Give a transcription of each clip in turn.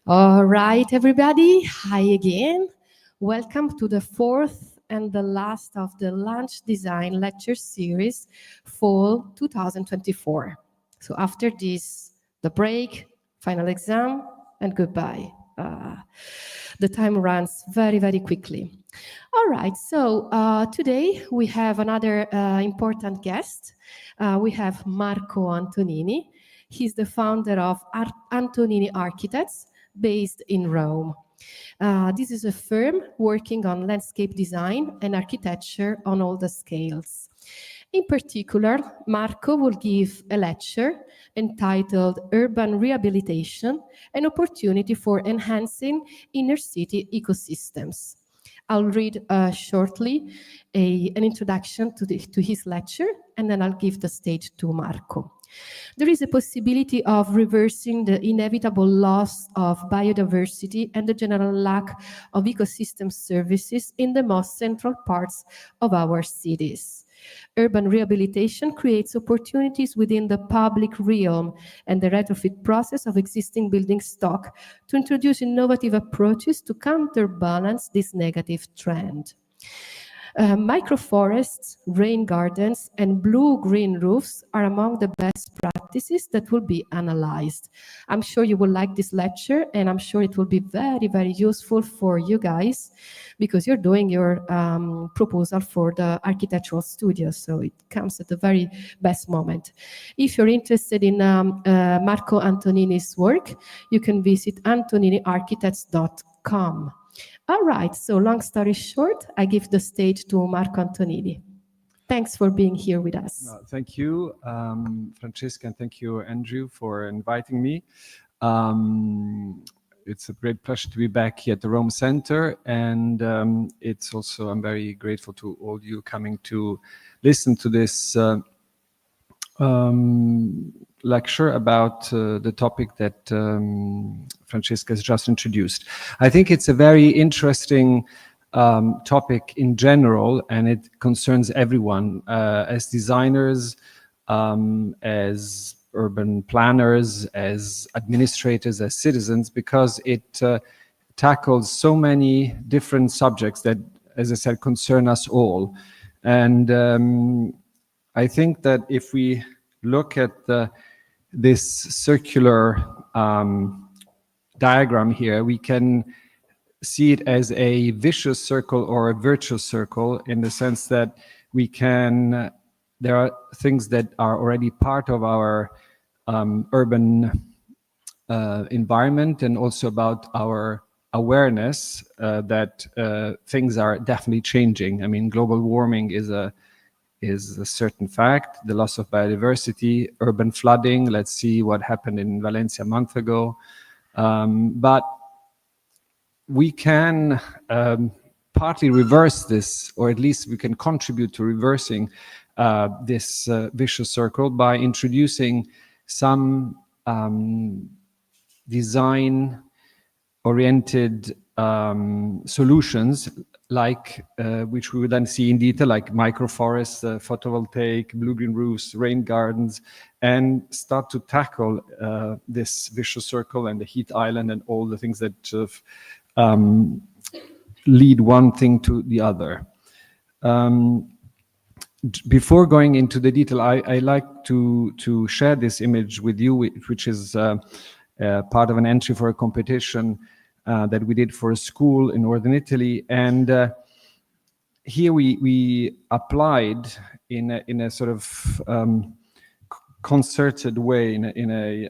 All right, everybody. Hi again. Welcome to the fourth and the last of the Lunch Design Lecture Series, Fall 2024. So after this, the break, final exam, and goodbye. The time runs very, very quickly. All right, so today we have another important guest. We have Marco Antonini. He's the founder of Antonini Architects, based in Rome. This is a firm working on landscape design and architecture on all the scales. In particular, Marco will give a lecture entitled Urban Rehabilitation, an Opportunity for Enhancing Inner City Ecosystems. I'll read shortly an introduction to his lecture, and then I'll give the stage to Marco. There is a possibility of reversing the inevitable loss of biodiversity and the general lack of ecosystem services in the most central parts of our cities. Urban rehabilitation creates opportunities within the public realm and the retrofit process of existing building stock to introduce innovative approaches to counterbalance this negative trend. Microforests, rain gardens, and blue-green roofs are among the best practices that will be analyzed. I'm sure you will like this lecture, and I'm sure it will be very, very useful for you guys because you're doing your proposal for the architectural studio, so it comes at the very best moment. If you're interested in Marco Antonini's work, you can visit antoniniarchitects.com. All right, so long story short, I give the stage to Marco Antonini. Thanks for being here with us. Thank you, Francesca, and thank you, Andrew, for inviting me. It's a great pleasure to be back here at the Rome Center, and it's also, I'm very grateful to all you coming to listen to this lecture about the topic that Francesca has just introduced. I think it's a very interesting topic in general, and it concerns everyone as designers, as urban planners, as administrators, as citizens, because it tackles so many different subjects that, as I said, concern us all. And I think that if we look at this circular diagram here, we can see it as a vicious circle or a virtuous circle, in the sense that we can, there are things that are already part of our urban environment, and also about our awareness that things are definitely changing. I mean, global warming is a certain fact, the loss of biodiversity, urban flooding. Let's see what happened in Valencia a month ago. But we can partly reverse this, or at least we can contribute to reversing this vicious circle by introducing some design-oriented solutions, like which we would then see in detail, like microforests, photovoltaic, blue-green roofs, rain gardens, and start to tackle this vicious circle and the heat island and all the things that lead one thing to the other. before going into the detail, I like to share this image with you, which is part of an entry for a competition that we did for a school in northern Italy, and here we applied in a sort of concerted way, in a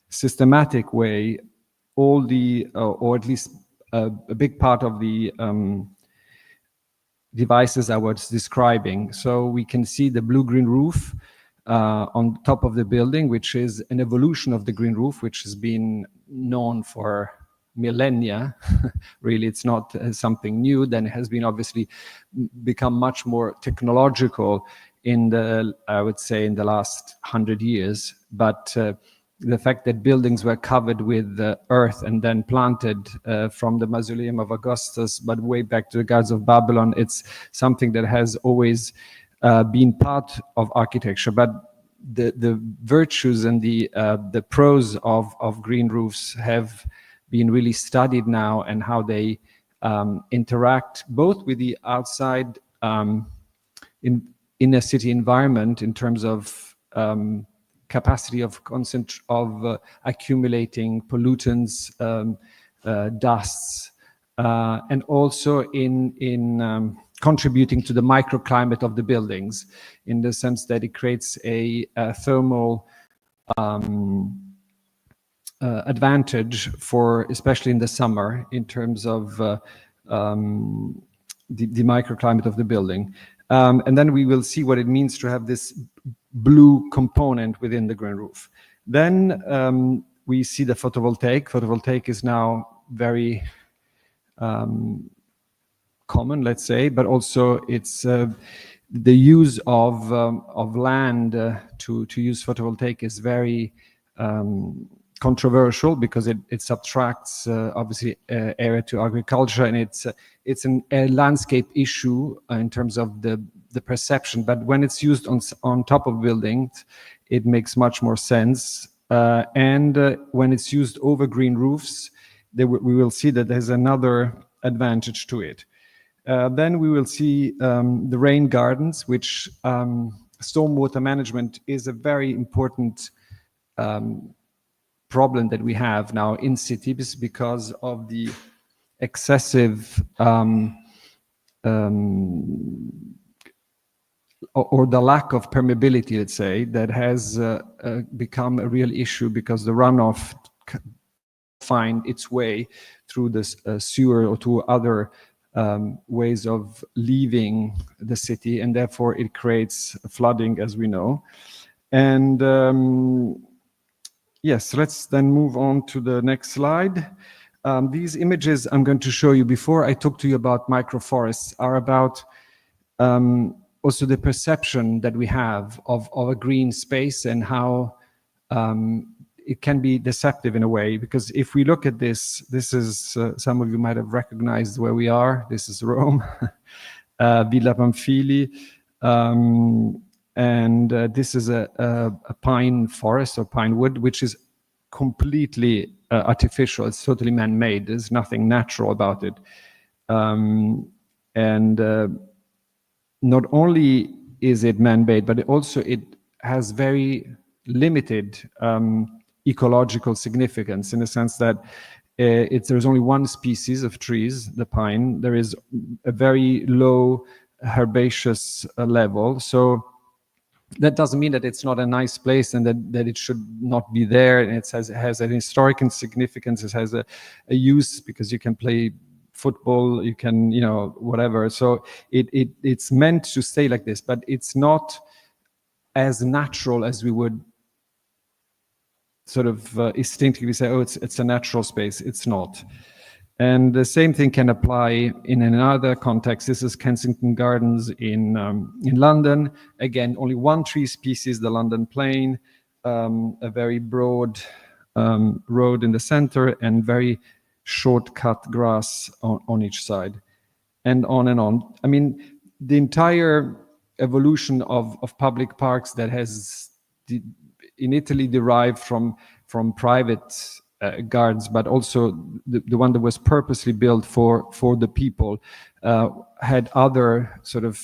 systematic way, all the or at least a big part of the devices I was describing. So we can see the blue-green roof on top of the building, which is an evolution of the green roof, which has been known for millennia. Really, it's not something new. Then it has been obviously become much more technological in the, I would say, in the last 100 years. But the fact that buildings were covered with earth and then planted from the mausoleum of Augustus, but way back to the Guards of Babylon, it's something that has always been part of architecture. But the virtues and the pros of green roofs have been really studied now, and how they interact both with the outside in a city environment in terms of capacity of accumulating pollutants, dusts, and also in contributing to the microclimate of the buildings, in the sense that it creates a thermal advantage for, especially in the summer, in terms of the microclimate of the building. And then we will see what it means to have this blue component within the green roof. Then we see the photovoltaic. Photovoltaic is now very common, let's say, but also it's the use of land to use photovoltaic is very controversial, because it subtracts obviously area to agriculture, and it's a landscape issue in terms of the perception. But when it's used on top of buildings, it makes much more sense. And when it's used over green roofs, we will see that there's another advantage to it. Then we will see the rain gardens, which stormwater management is a very important problem that we have now in cities, because of the excessive or the lack of permeability, let's say, that has become a real issue, because the runoff find its way through the sewer or to other ways of leaving the city, and therefore it creates flooding, as we know. And yes, let's then move on to the next slide. These images I'm going to show you, before I talk to you about microforests, are about also the perception that we have of a green space, and how it can be deceptive in a way. Because if we look at this is, some of you might have recognized where we are. This is Rome, Villa Pamphili. And this is a pine forest or pine wood, which is completely artificial. It's totally man-made. There's nothing natural about it. And not only is it man-made, but it has very limited ecological significance, in the sense that there's only one species of trees, the pine. There is a very low herbaceous level. So that doesn't mean that it's not a nice place, and that it should not be there. And it has an historical significance. It has a use, because you can play football, you can, whatever. So it's meant to stay like this, but it's not as natural as we would sort of instinctively say, oh, it's a natural space. It's not. And the same thing can apply in another context. This is Kensington Gardens in London. Again, only one tree species, the London plane, a very broad road in the center, and very short-cut grass on each side, and on and on. I mean, the entire evolution of public parks that has in Italy derived from private gardens, but also the one that was purposely built for the people, had other sort of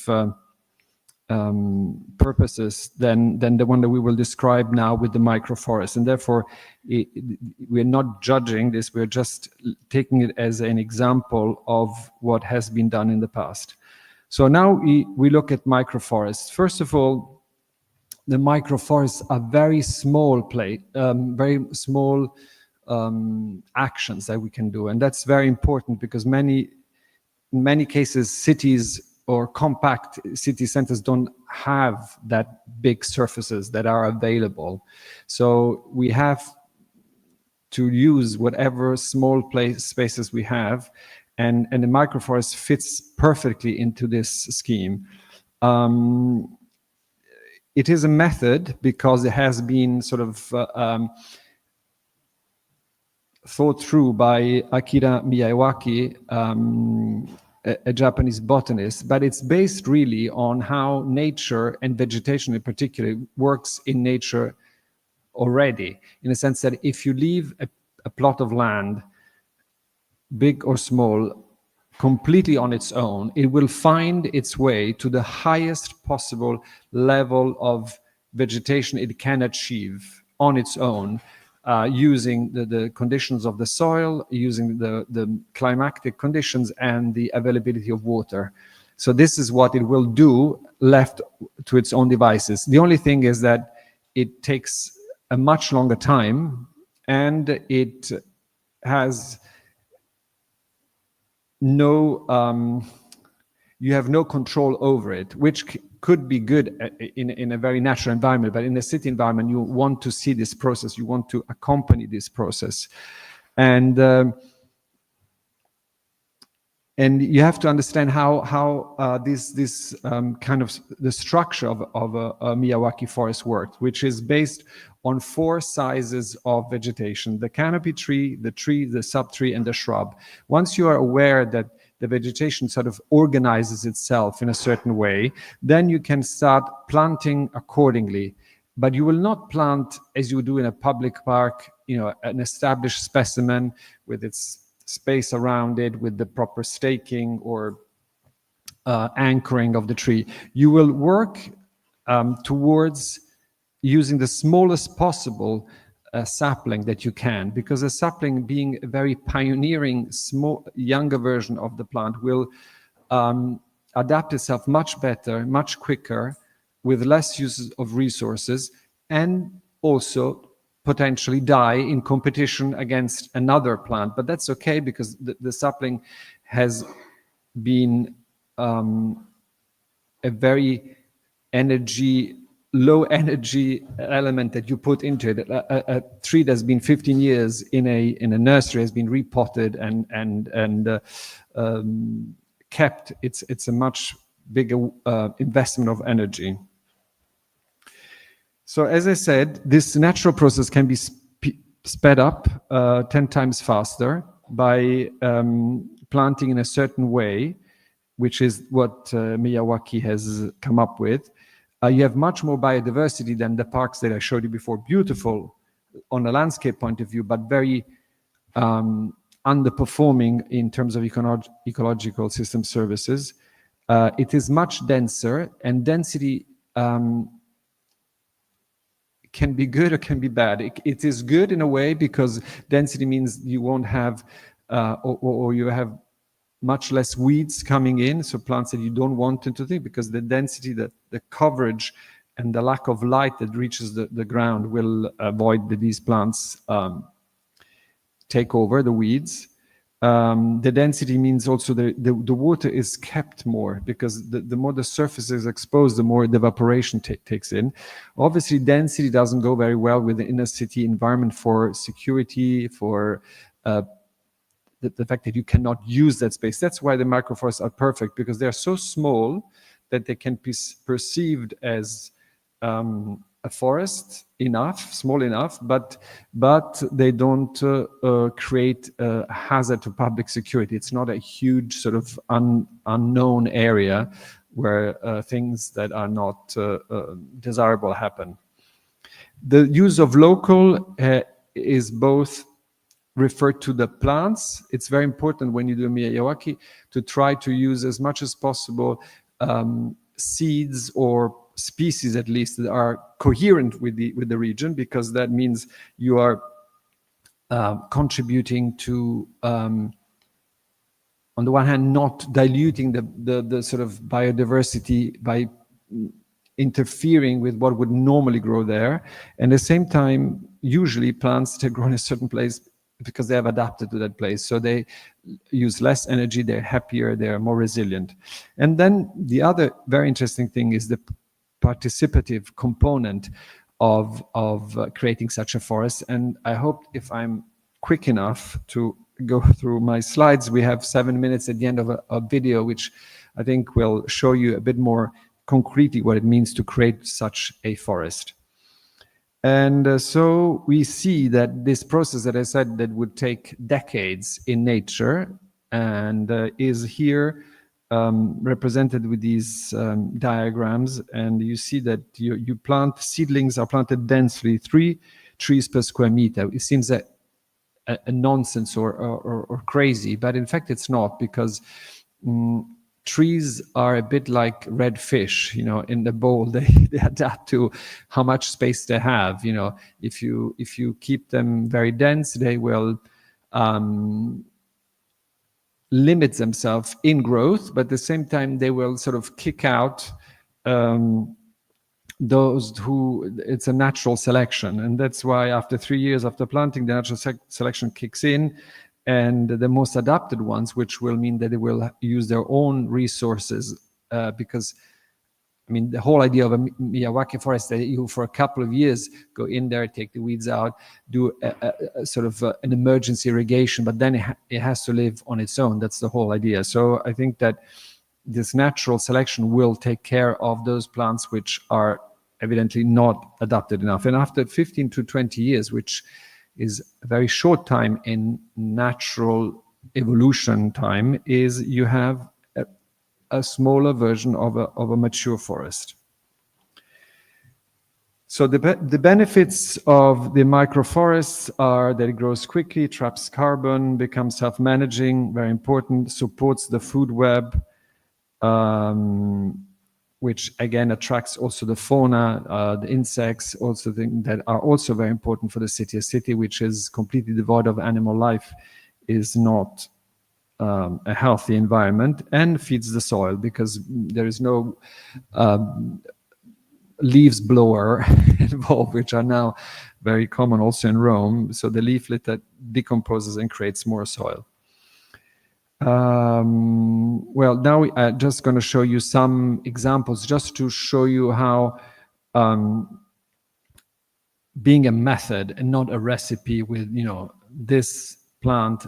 purposes than the one that we will describe now with the microforest. And therefore, we're not judging this, we're just taking it as an example of what has been done in the past. So now we look at microforests. First of all, the microforests are very small very small actions that we can do. And that's very important because in many cases, cities or compact city centers don't have that big surfaces that are available. So we have to use whatever small spaces we have, and the microforest fits perfectly into this scheme. It is a method because it has been sort of thought through by Akira Miyawaki, a Japanese botanist, but it's based really on how nature and vegetation in particular works in nature already, in a sense that if you leave a plot of land, big or small, completely on its own, it will find its way to the highest possible level of vegetation it can achieve on its own, using the conditions of the soil, using the climatic conditions and the availability of water. So this is what it will do left to its own devices. The only thing is that it takes a much longer time, and it has you have no control over it, which could be good in a very natural environment, but in a city environment, you want to see this process, you want to accompany this process. And you have to understand how this kind of the structure of a Miyawaki forest works, which is based on 4 sizes of vegetation: the canopy tree, the subtree, and the shrub. Once you are aware that the vegetation sort of organizes itself in a certain way, then you can start planting accordingly. But you will not plant as you do in a public park, an established specimen with its space around it, with the proper staking or anchoring of the tree. You will work towards using the smallest possible sapling that you can, because a sapling, being a very pioneering, small, younger version of the plant, will adapt itself much better, much quicker, with less use of resources, and also potentially die in competition against another plant. But that's okay, because the sapling has been a very low energy element that you put into it. A tree that's been 15 years in a nursery has been repotted and kept. It's a much bigger investment of energy. So as I said, this natural process can be sped up 10 times faster by planting in a certain way, which is what Miyawaki has come up with. You have much more biodiversity than the parks that I showed you before. Beautiful on a landscape point of view, but very underperforming in terms of ecological system services. It is much denser, and density can be good or can be bad. It is good in a way because density means you won't have, or you have much less weeds coming in, so plants that you don't want into things, because the density, the coverage, and the lack of light that reaches the ground will avoid that these plants take over the weeds. The density means also the water is kept more, because the more the surface is exposed, the more the evaporation takes in. Obviously, density doesn't go very well with the inner city environment for security, for the fact that you cannot use that space. That's why the microforests are perfect, because they're so small that they can be perceived as a forest small enough, but they don't create a hazard to public security. It's not a huge sort of unknown area where things that are not desirable happen. The use of local is both referred to the plants. It's very important when you do Miyawaki to try to use as much as possible seeds or species at least that are coherent with the region, because that means you are contributing to, on the one hand, not diluting the sort of biodiversity by interfering with what would normally grow there. And at the same time, usually plants that grow in a certain place because they have adapted to that place. So they use less energy, they're happier, they're more resilient. And then the other very interesting thing is the participative component of creating such a forest. And I hope if I'm quick enough to go through my slides, we have 7 minutes at the end of a video, which I think will show you a bit more concretely what it means to create such a forest. And so we see that this process that I said that would take decades in nature and is here represented with these diagrams. And you see that you plant, seedlings are planted densely, 3 trees per square meter. It seems a nonsense or crazy, but in fact it's not, because trees are a bit like red fish, in the bowl. They adapt to how much space they have. If you keep them very dense, they will limit themselves in growth, but at the same time they will sort of kick out those who, it's a natural selection. And that's why after 3 years after planting, the natural selection kicks in, and the most adapted ones, which will mean that they will use their own resources, because the whole idea of a Miyawaki forest, that you for a couple of years go in there, take the weeds out, do a sort of an emergency irrigation, but then it has to live on its own. That's the whole idea. So I think that this natural selection will take care of those plants which are evidently not adapted enough. And after 15 to 20 years, which is a very short time in natural evolution time, is you have a smaller version of a mature forest. So the benefits of the microforests are that it grows quickly, traps carbon, becomes self-managing, very important, supports the food web, which again attracts also the fauna, the insects, also that are also very important for the city. A city which is completely devoid of animal life is not a healthy environment, and feeds the soil, because there is no leaves blower involved, which are now very common also in Rome. So the leaflet that decomposes and creates more soil. Well, now I'm just going to show you some examples, just to show you how being a method and not a recipe with, this plant,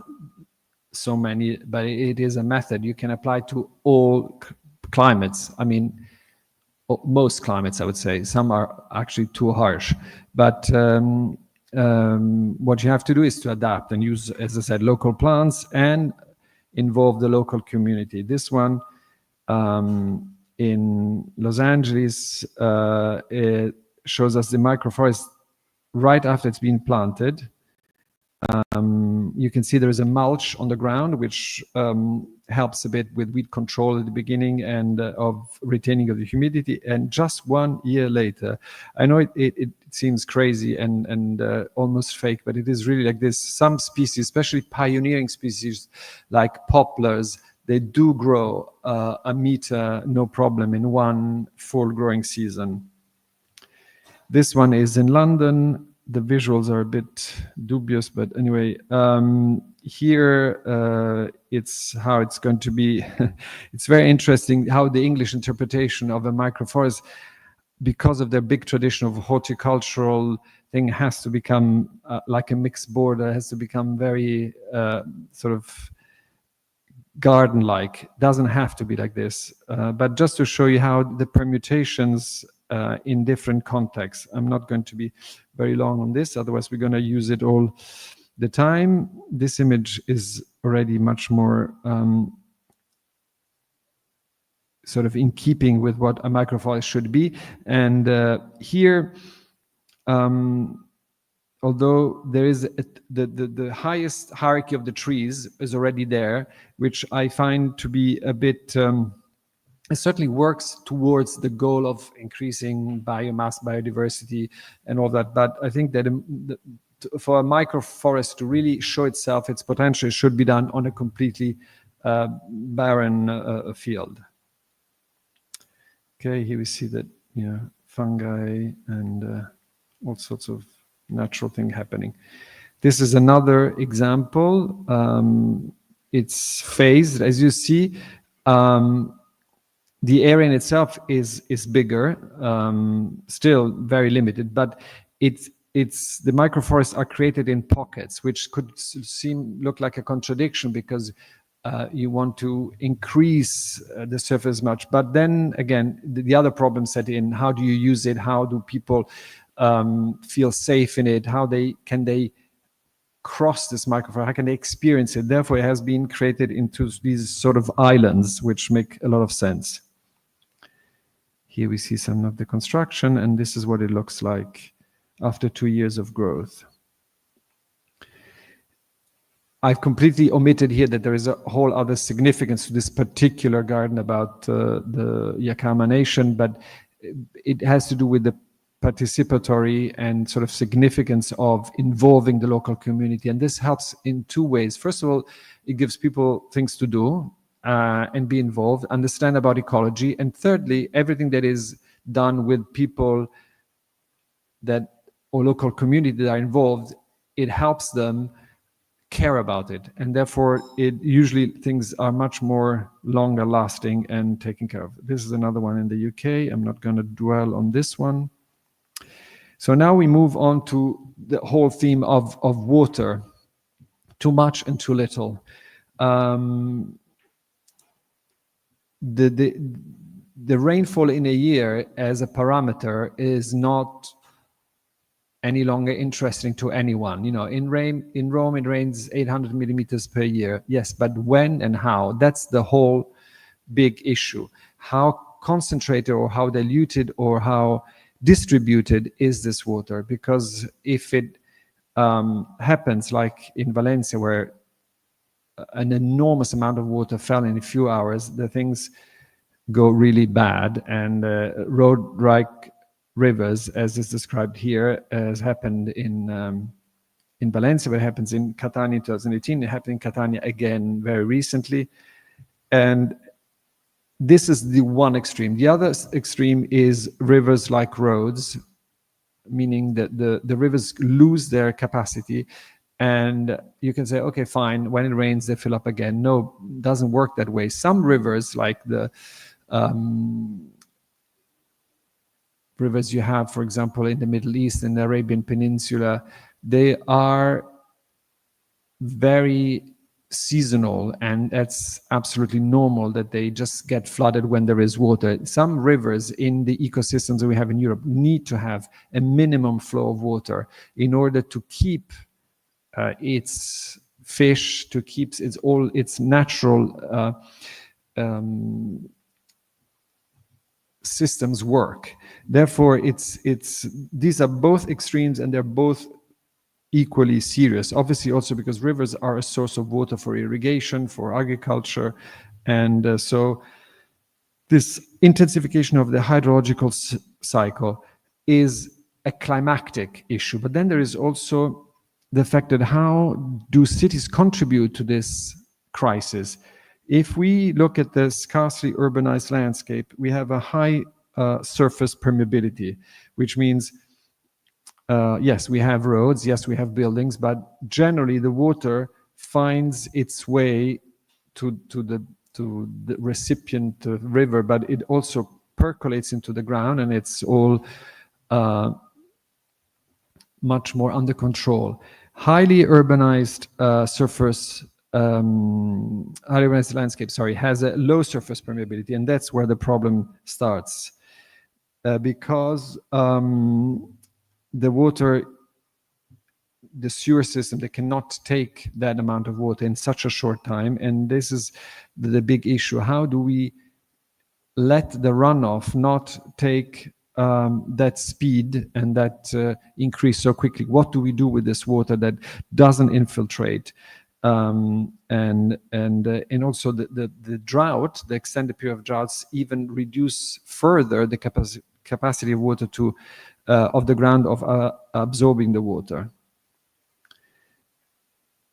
so many, but it is a method you can apply to all climates. Most climates, I would say. Some are actually too harsh, but what you have to do is to adapt and use, as I said, local plants and involve the local community. This one in Los Angeles, it shows us the microforest right after it's been planted. You can see there is a mulch on the ground, which helps a bit with weed control at the beginning and of retaining of the humidity. And just 1 year later, I know it seems crazy and almost fake, but it is really like this. Some species, especially pioneering species like poplars, they do grow a meter, no problem, in one full growing season. This one is in London. The visuals are a bit dubious, but anyway, here it's how it's going to be. It's very interesting how the English interpretation of a microforest, because of their big tradition of horticultural thing, has to become like a mixed border, has to become very sort of garden-like. Doesn't have to be like this, but just to show you how the permutations in different contexts. I'm not going to be very long on this, otherwise we're going to use it all the time. This image is already much more sort of in keeping with what a microforest should be. And here, although there is the highest hierarchy of the trees is already there, which I find to be a bit it certainly works towards the goal of increasing biomass, biodiversity, and all that. But I think that for a microforest to really show itself, its potential should be done on a completely barren field. Okay, here we see that, fungi and all sorts of natural thing happening. This is another example. It's phased, as you see. The area in itself is bigger, still very limited, but it's the microforests are created in pockets, which could look like a contradiction because you want to increase the surface much. But then again, the other problem set in. How do you use it? How do people feel safe in it? How can they cross this microforest? How can they experience it? Therefore, it has been created into these sort of islands, which make a lot of sense. Here we see some of the construction, and this is what it looks like after 2 years of growth. I've completely omitted here that there is a whole other significance to this particular garden about the Yakama Nation, but it has to do with the participatory and sort of significance of involving the local community. And this helps in 2 ways. First of all, it gives people things to do and be involved, understand about ecology. And thirdly, everything that is done with people or local community that are involved, it helps them care about it, and therefore usually things are much more longer lasting and taken care of. This is another one in the UK. I'm not going to dwell on this one. So now we move on to the whole theme of water, too much and too little. The rainfall in a year as a parameter is not any longer interesting to anyone. In Rome, it rains 800 millimeters per year. Yes, but when and how? That's the whole big issue. How concentrated or how diluted or how distributed is this water? Because if it happens like in Valencia, where an enormous amount of water fell in a few hours, the things go really bad. And road-like rivers, as is described here, has happened in Valencia, but it happens in Catania in 2018. It happened in Catania again very recently. And this is the one extreme. The other extreme is rivers like roads, meaning that the rivers lose their capacity. And you can say, okay, fine, when it rains, they fill up again. No, it doesn't work that way. Some rivers, like the rivers you have, for example, in the Middle East, in the Arabian Peninsula, they are very seasonal, and that's absolutely normal that they just get flooded when there is water. Some rivers in the ecosystems that we have in Europe need to have a minimum flow of water in order to keep its fish, to keep its natural systems work. Therefore, these are both extremes, and they're both equally serious. Obviously, also because rivers are a source of water for irrigation, for agriculture, and so this intensification of the hydrological cycle is a climactic issue. But then there is also the fact that how do cities contribute to this crisis? If we look at the scarcely urbanized landscape, we have a high surface permeability, which means, yes, we have roads, yes, we have buildings, but generally the water finds its way to the recipient river, but it also percolates into the ground, and it's all much more under control. Highly urbanized highly urbanized landscape, has a low surface permeability, and that's where the problem starts. Because the water, the sewer system, they cannot take that amount of water in such a short time, and this is the big issue. How do we let the runoff not take that speed and that increase so quickly? What do we do with this water that doesn't infiltrate? And also the drought, the extended period of droughts, even reduce further the capacity of water to of the ground of absorbing the water.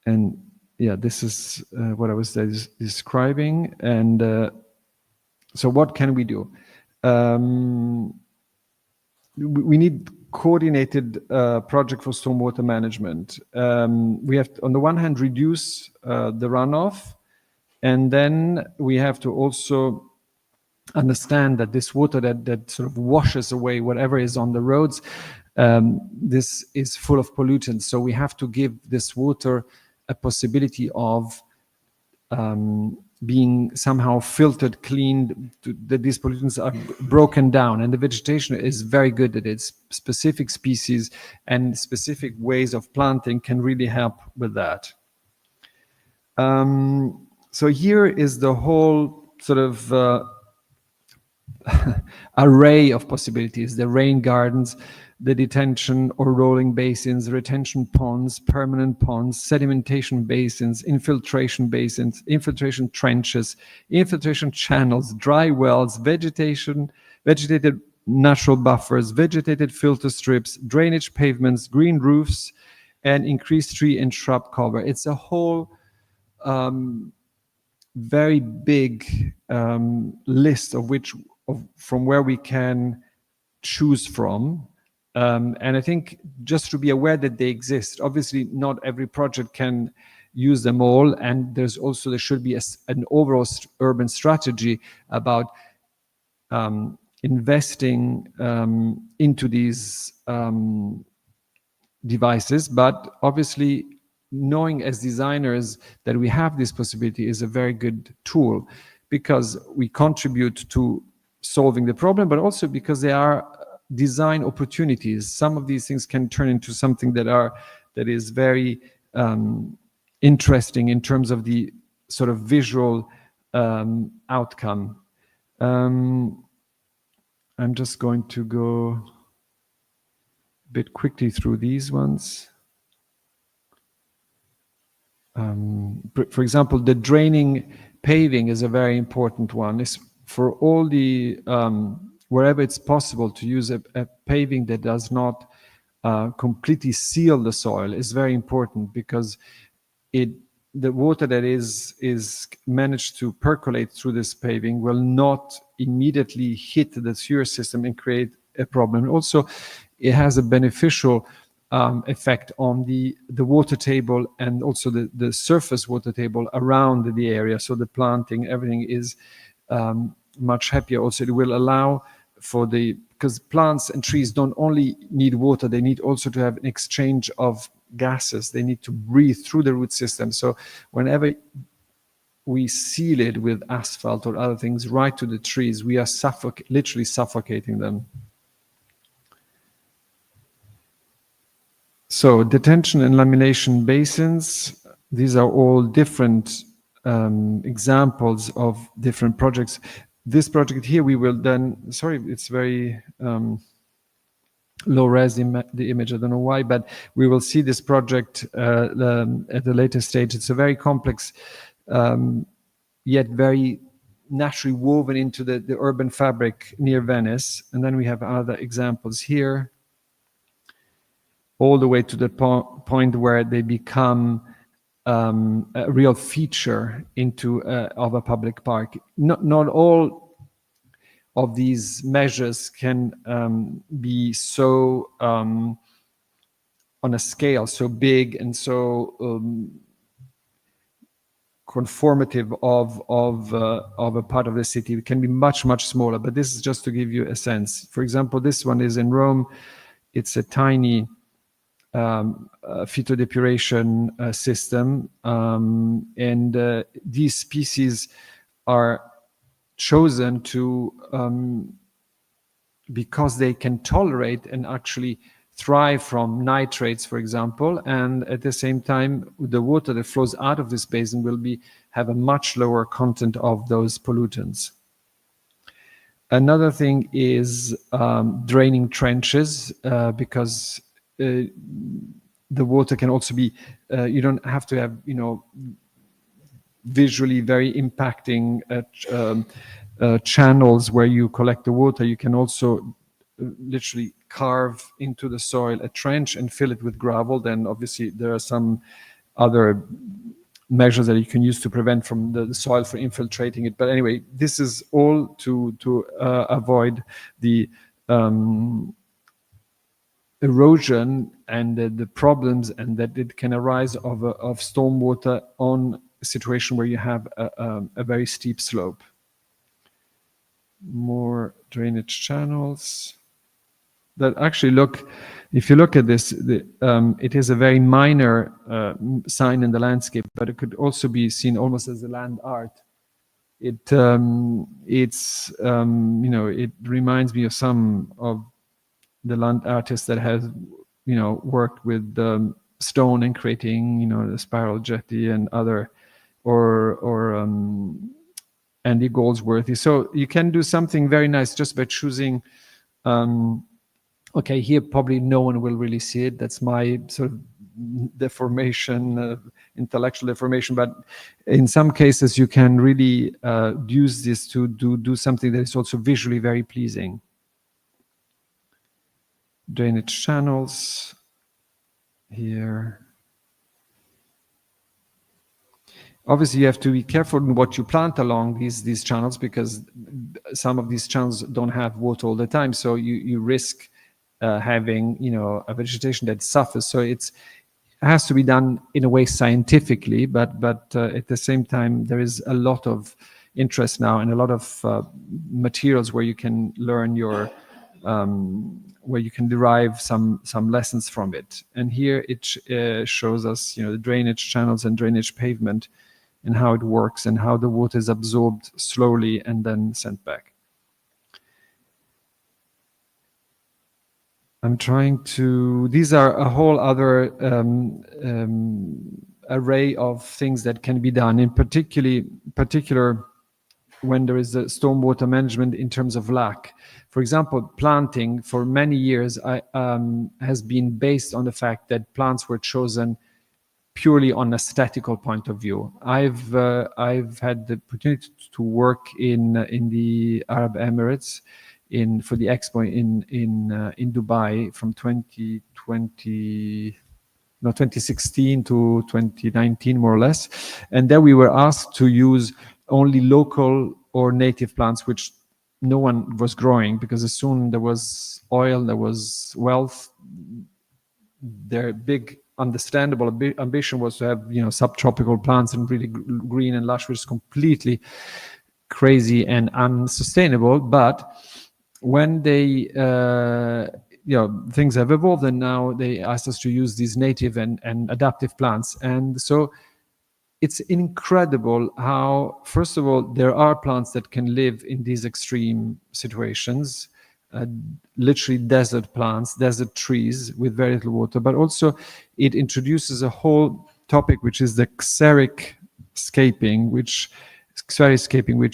And yeah, this is what I was describing. And so what can we do? We need coordinated project for stormwater management. We have to, on the one hand, reduce the runoff, and then we have to also understand that this water that sort of washes away whatever is on the roads, this is full of pollutants. So we have to give this water a possibility of being somehow filtered, cleaned, that these pollutants are broken down. And the vegetation is very good at it. Specific species and specific ways of planting can really help with that. So here is the whole sort of array of possibilities: the rain gardens, the detention or rolling basins, retention ponds, permanent ponds, sedimentation basins, infiltration trenches, infiltration channels, dry wells, vegetated natural buffers, vegetated filter strips, drainage pavements, green roofs, and increased tree and shrub cover. It's a whole very big list from where we can choose from. And I think just to be aware that they exist. Obviously, not every project can use them all, and there should be an overall urban strategy about investing into these devices. But obviously, knowing as designers that we have this possibility is a very good tool, because we contribute to solving the problem, but also because they are design opportunities. Some of these things can turn into something that is very interesting in terms of the sort of visual outcome. I'm just going to go a bit quickly through these ones. For example, the draining paving is a very important one. It's for all the wherever it's possible to use a paving that does not completely seal the soil is very important, because the water that is managed to percolate through this paving will not immediately hit the sewer system and create a problem. Also, it has a beneficial effect on the water table, and also the surface water table around the area. So the planting, everything is much happier. Also, it will allow for because plants and trees don't only need water, they need also to have an exchange of gases. They need to breathe through the root system. So whenever we seal it with asphalt or other things right to the trees, we are literally suffocating them. So detention and lamination basins, these are all different examples of different projects. This project here, we will then, sorry, it's very low res, the image, I don't know why, but we will see this project at a later stage. It's a very complex, yet very naturally woven into the urban fabric near Venice. And then we have other examples here, all the way to the point where they become a real feature of a public park. Not all of these measures can be so on a scale so big and so conformative of a part of the city. It can be much smaller, but this is just to give you a sense. For example, this one is in Rome. It's a tiny phytodepuration system, and these species are chosen to because they can tolerate and actually thrive from nitrates, for example, and at the same time the water that flows out of this basin will have a much lower content of those pollutants. Another thing is draining trenches, because the water can also be, you don't have to have, visually very impacting channels where you collect the water. You can also literally carve into the soil a trench and fill it with gravel. Then obviously there are some other measures that you can use to prevent from the soil from infiltrating it. But anyway, this is all to avoid the erosion and the problems and that it can arise of stormwater on a situation where you have a very steep slope. More drainage channels that actually look, if you look at this, it is a very minor sign in the landscape, but it could also be seen almost as a land art. It reminds me of some of the land artists that have worked with stone and creating the spiral jetty and other, or Andy Goldsworthy. So you can do something very nice just by choosing. Okay, here probably no one will really see it. That's my sort of deformation, intellectual deformation. But in some cases, you can really use this to do something that is also visually very pleasing. Drainage channels here. Obviously, you have to be careful in what you plant along these channels, because some of these channels don't have water all the time. So you risk having a vegetation that suffers. So it has to be done in a way scientifically, but at the same time, there is a lot of interest now and a lot of materials where you can learn your where you can derive some lessons from it. And here it shows us the drainage channels and drainage pavement and how it works and how the water is absorbed slowly and then sent back. I'm trying to, these are a whole other array of things that can be done, in particular when there is a stormwater management in terms of lack. For example, planting for many years has been based on the fact that plants were chosen purely on a statical point of view. I've had the opportunity to work in the Arab Emirates for the expo in Dubai from 2016 to 2019, more or less. And there we were asked to use only local or native plants, which no one was growing, because as soon there was oil, there was wealth, their big understandable ambition was to have subtropical plants and really green and lush, which is completely crazy and unsustainable. But when they things have evolved, and now they asked us to use these native and adaptive plants. And so it's incredible how, first of all, there are plants that can live in these extreme situations, literally desert plants, desert trees with very little water. But also it introduces a whole topic, which is the xeriscaping, which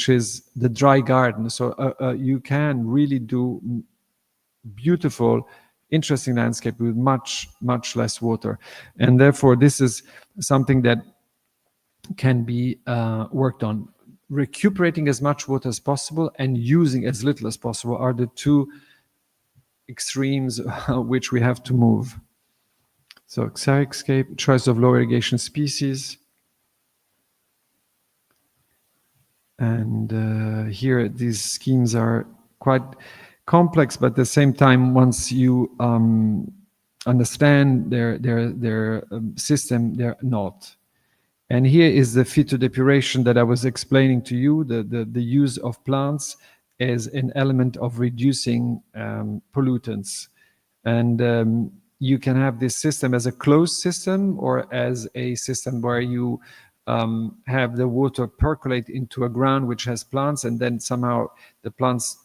is the dry garden. So you can really do beautiful, interesting landscape with much less water. And therefore, this is something that can be worked on. Recuperating as much water as possible and using as little as possible are the two extremes which we have to move. So xeriscape, choice of low irrigation species. And here these schemes are quite complex, but at the same time, once you understand their system, they're not. And here is the phytodepuration that I was explaining to you, the use of plants as an element of reducing pollutants. And you can have this system as a closed system or as a system where you have the water percolate into a ground which has plants, and then somehow the plants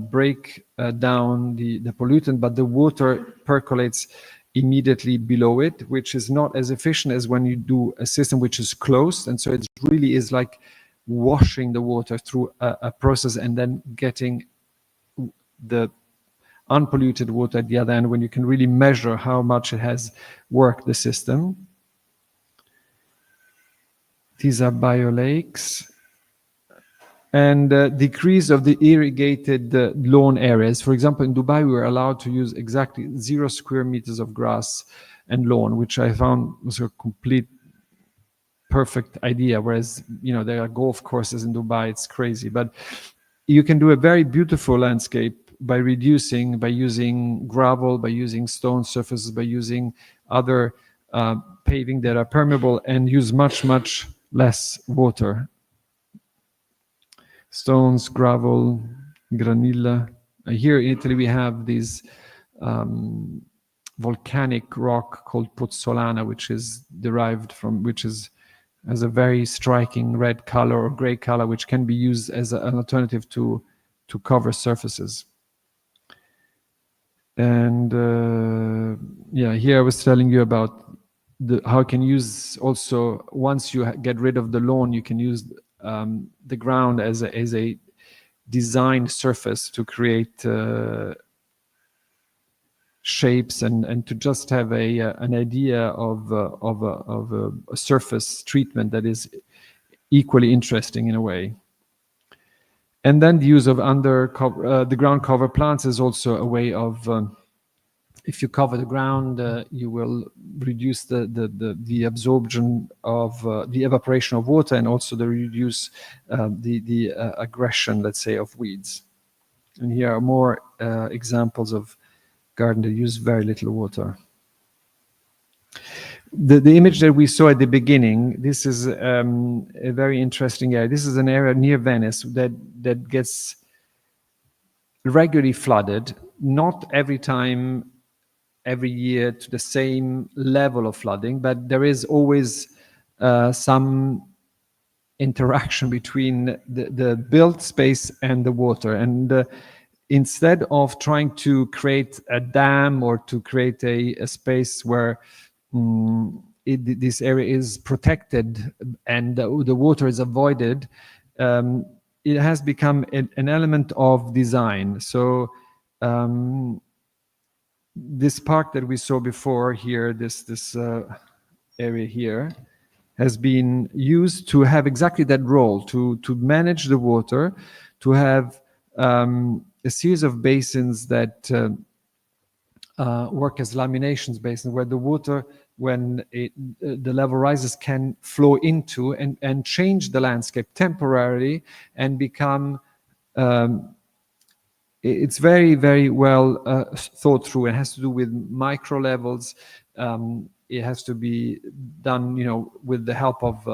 break down the pollutant, but the water percolates immediately below it, which is not as efficient as when you do a system which is closed. And so it really is like washing the water through a process and then getting the unpolluted water at the other end, when you can really measure how much it has worked the system. These are biolakes. And decrease of the irrigated lawn areas. For example, in Dubai, we were allowed to use exactly 0 square meters of grass and lawn, which I found was a complete perfect idea. Whereas, there are golf courses in Dubai, it's crazy. But you can do a very beautiful landscape by using gravel, by using stone surfaces, by using other paving that are permeable and use much, much less water. Stones, gravel, granilla. Here in Italy, we have these volcanic rock called Puzzolana, which has a very striking red color or gray color, which can be used as an alternative to cover surfaces. And here I was telling you about how you can use also, once you get rid of the lawn, you can use the ground as a designed surface to create shapes and to just have an idea of a surface treatment that is equally interesting in a way. And then the use of the ground cover plants is also a way of, if you cover the ground, you will reduce the absorption of the evaporation of water, and also reduce the aggression, let's say, of weeds. And here are more examples of garden that use very little water. The image that we saw at the beginning, this is a very interesting area. This is an area near Venice that gets regularly flooded, not every year to the same level of flooding, but there is always some interaction between the built space and the water. And instead of trying to create a dam or to create a space where this area is protected and the water is avoided, it has become an element of design. So this park that we saw before here, this area here, has been used to have exactly that role, to manage the water, to have a series of basins that work as laminations basins, where the water, when the level rises, can flow into and change the landscape temporarily and become it's very, very well thought through. It has to do with micro levels. It has to be done, with the help of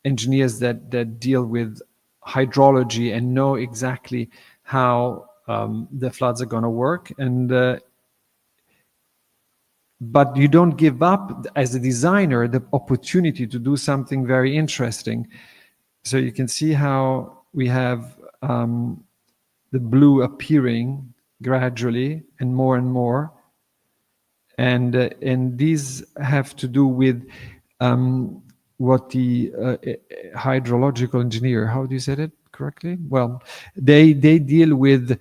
engineers that deal with hydrology and know exactly how the floods are going to work. And but you don't give up, as a designer, the opportunity to do something very interesting. So you can see how we have the blue appearing gradually and more, and these have to do with what the hydrological engineer, how do you say it correctly? Well, they deal with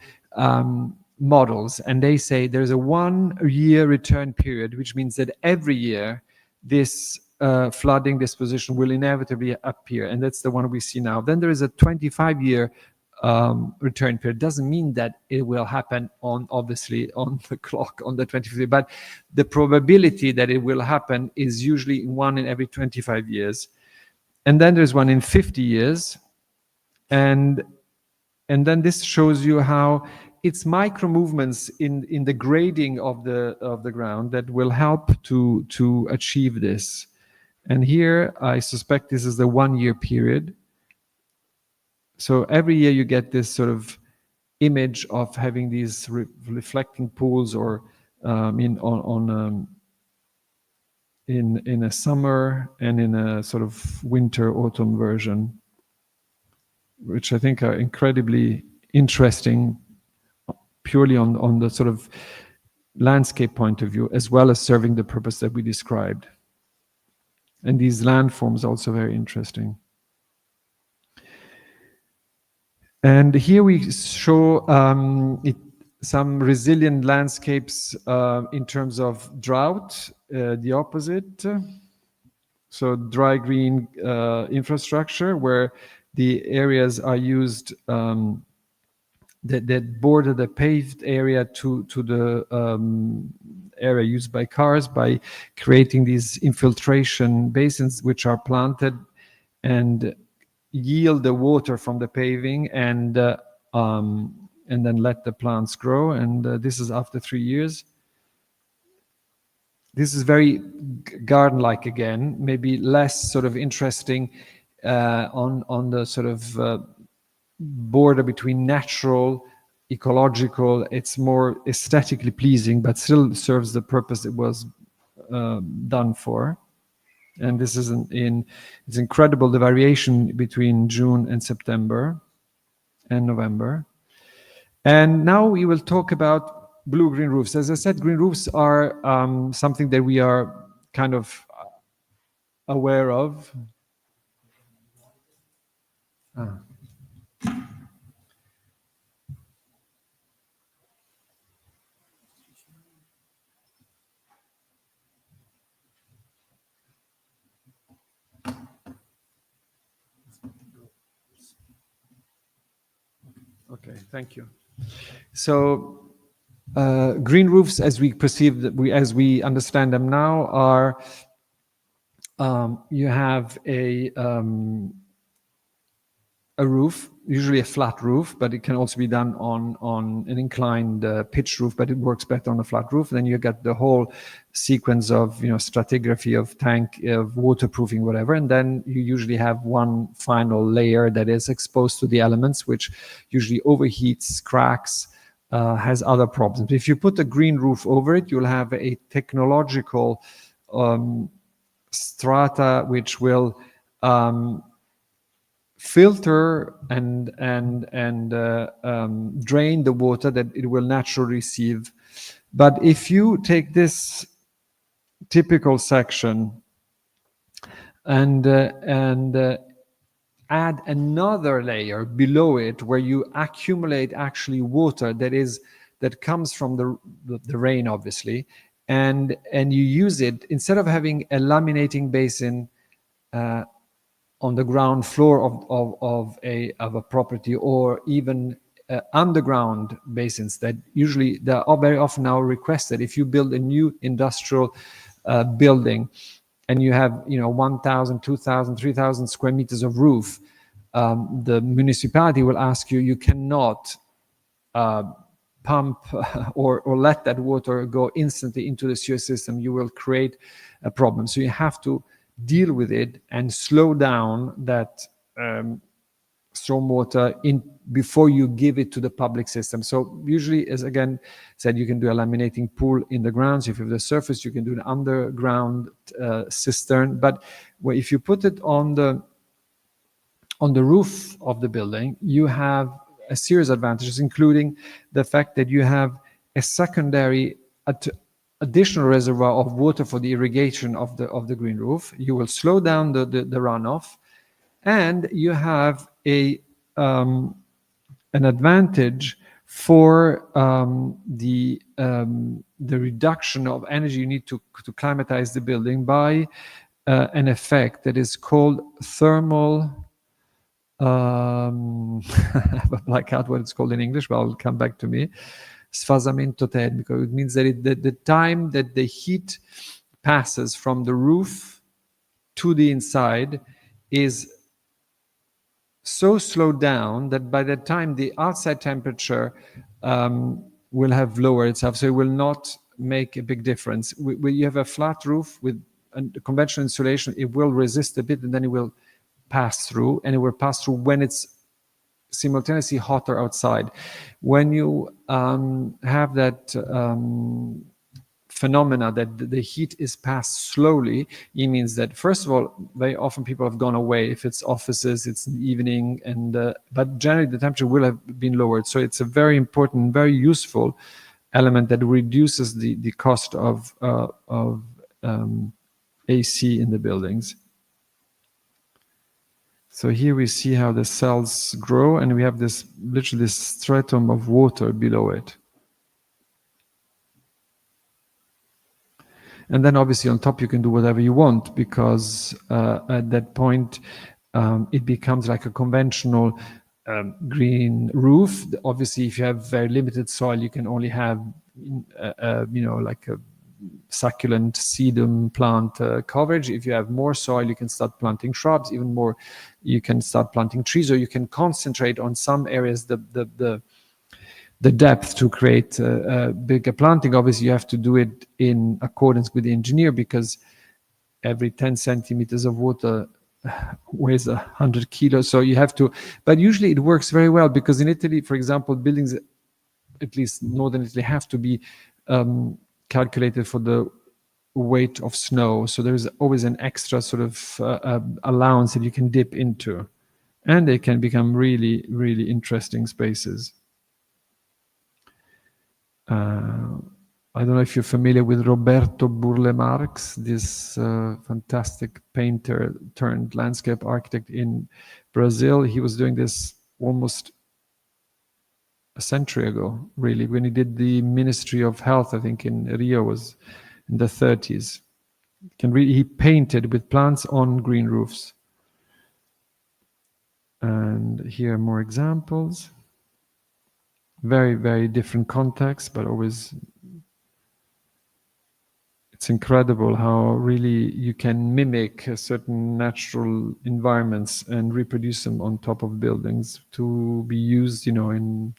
models, and they say there's a 1 year return period, which means that every year this flooding disposition will inevitably appear, and that's the one we see now. Then there is a 25-year return period. Doesn't mean that it will happen obviously on the clock on the 25th, but the probability that it will happen is usually 1 in every 25 years. And then there's 1 in 50 years. And then this shows you how it's micro movements in the grading of the ground that will help to achieve this. And here I suspect this is the 1 year period. So every year you get this sort of image of having these reflecting pools, or in a summer and in a sort of winter autumn version, which I think are incredibly interesting, purely on the sort of landscape point of view, as well as serving the purpose that we described. And these landforms are also very interesting. And here we show some resilient landscapes in terms of drought, the opposite. So dry green infrastructure where the areas are used that border the paved area to the area used by cars by creating these infiltration basins which are planted and yield the water from the paving and then let the plants grow. And this is after 3 years. This is very garden-like again, maybe less sort of interesting on the sort of border between natural, ecological. It's more aesthetically pleasing, but still serves the purpose it was done for. And this is it's incredible, the variation between June and September and November. And now we will talk about blue-green roofs. As I said, green roofs are something that we are kind of aware of. Okay, thank you. So green roofs, as we perceive that as we understand them now, are you have a roof, usually a flat roof, but it can also be done on an inclined pitched roof, but it works better on a flat roof. Then you get the whole sequence of stratigraphy of tank, of waterproofing, whatever, and then you usually have one final layer that is exposed to the elements, which usually overheats, cracks, has other problems. If you put a green roof over it, you'll have a technological strata which will filter and drain the water that it will naturally receive. But if you take this typical section and add another layer below it where you accumulate actually water that comes from the rain, obviously, and you use it instead of having a laminating basin on the ground floor of a property, or even underground basins that usually they are very often now requested. If you build a new industrial building and you have 1,000, 2,000, 3,000 square meters of roof, the municipality will ask you, you cannot pump or let that water go instantly into the sewer system. You will create a problem. So you have to deal with it and slow down that stormwater in before you give it to the public system. So usually, as again said, you can do a laminating pool in the grounds. If you have the surface, you can do an underground cistern. But if you put it on the roof of the building, you have a series of advantages, including the fact that you have a secondary additional reservoir of water for the irrigation of the green roof. You will slow down the runoff, and you have an advantage for the reduction of energy you need to climatize the building by an effect that is called thermal. I have a blackout what it's called in English, but I'll come back to me. Sfasamento termico. It means that the time that the heat passes from the roof to the inside is so slowed down that by the time the outside temperature will have lowered itself, so it will not make a big difference. When you have a flat roof with a conventional insulation, it will resist a bit, and then it will pass through, and it will pass through when it's simultaneously hotter outside. When you have that phenomena that the heat is passed slowly, it means that, first of all, very often people have gone away. If it's offices, it's in the evening, but generally the temperature will have been lowered. So it's a very important, very useful element that reduces the cost of AC in the buildings. So here we see how the cells grow, and we have this literally this stratum of water below it. And then obviously on top you can do whatever you want, because at that point it becomes like a conventional green roof. Obviously, if you have very limited soil, you can only have like a succulent sedum plant coverage. If you have more soil, you can start planting shrubs. Even more, you can start planting trees, or you can concentrate on some areas the depth to create a bigger planting. Obviously, you have to do it in accordance with the engineer, because every 10 centimeters of water weighs 100 kilos. So you have to, but usually it works very well, because in Italy, for example, buildings, at least northern Italy, have to be calculated for the weight of snow. So there's always an extra sort of allowance that you can dip into. And they can become really, really interesting spaces. I don't know if you're familiar with Roberto Burle Marx, this fantastic painter turned landscape architect in Brazil. He was doing this almost a century ago, really, when he did the Ministry of Health, I think in Rio, was in the 30s. He painted with plants on green roofs. And here are more examples. Very, very different contexts, but always it's incredible how really you can mimic certain natural environments and reproduce them on top of buildings to be used, in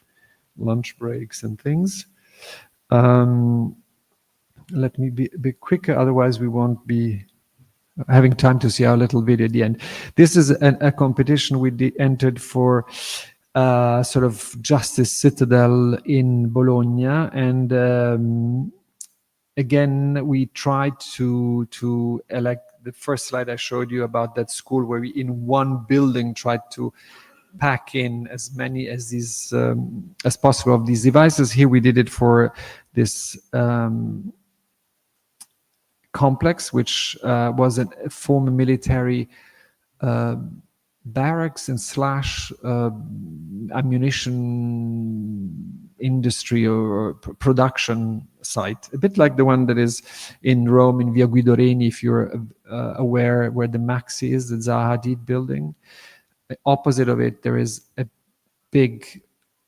lunch breaks and things. Let me be a bit quicker, otherwise we won't be having time to see our little video at the end. This is a competition we entered for sort of Justice Citadel in Bologna, and again, we tried to elect the first slide I showed you about that school, where we in one building tried to pack in as many as these as possible of these devices. Here we did it for this complex, which was a former military barracks and slash ammunition industry or production site, a bit like the one that is in Rome in Via Guido Reni, if you're aware where the Maxi is, the Zaha Hadid building. Opposite of it, there is a big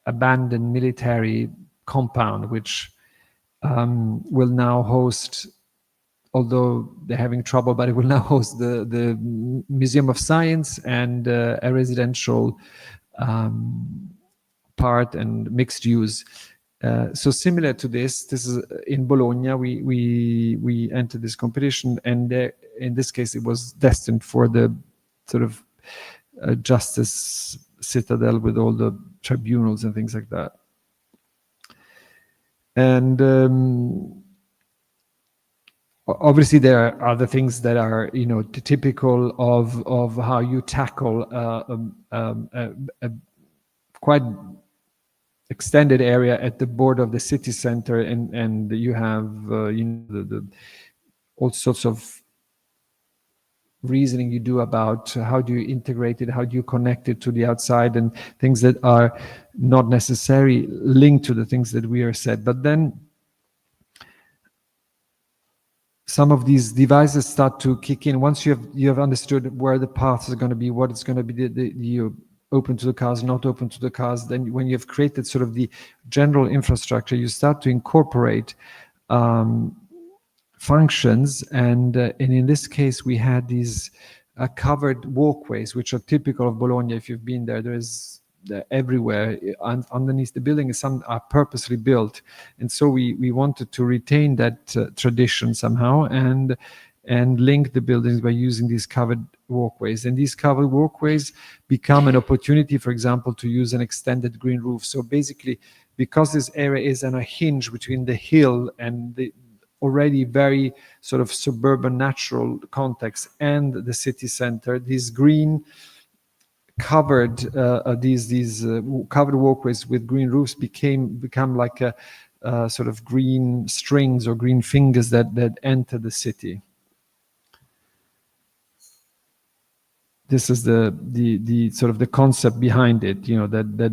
abandoned military compound, which will now host, although they're having trouble, but it will now host the Museum of Science and a residential part and mixed use. So similar to this is in Bologna. We entered this competition, and in this case, it was destined for the sort of Justice Citadel with all the tribunals and things like that. And obviously, there are other things that are, typical of how you tackle a quite extended area at the border of the city center, and you have the all sorts of reasoning you do about how do you integrate it, how do you connect it to the outside, and things that are not necessarily linked to the things that we are said. But then some of these devices start to kick in once you have understood where the paths are going to be, what it's going to be, you open to the cars, not open to the cars. Then when you've created sort of the general infrastructure, you start to incorporate functions, and in this case we had these covered walkways, which are typical of Bologna. If you've been there, there's everywhere underneath the building. Some are purposely built, and so we wanted to retain that tradition somehow and link the buildings by using these covered walkways. And these covered walkways become an opportunity, for example, to use an extended green roof. So basically, because this area is on a hinge between the hill and the already very sort of suburban natural context and the city center, these green covered these covered walkways with green roofs become like a sort of green strings or green fingers that enter the city. this is the sort of the concept behind it, that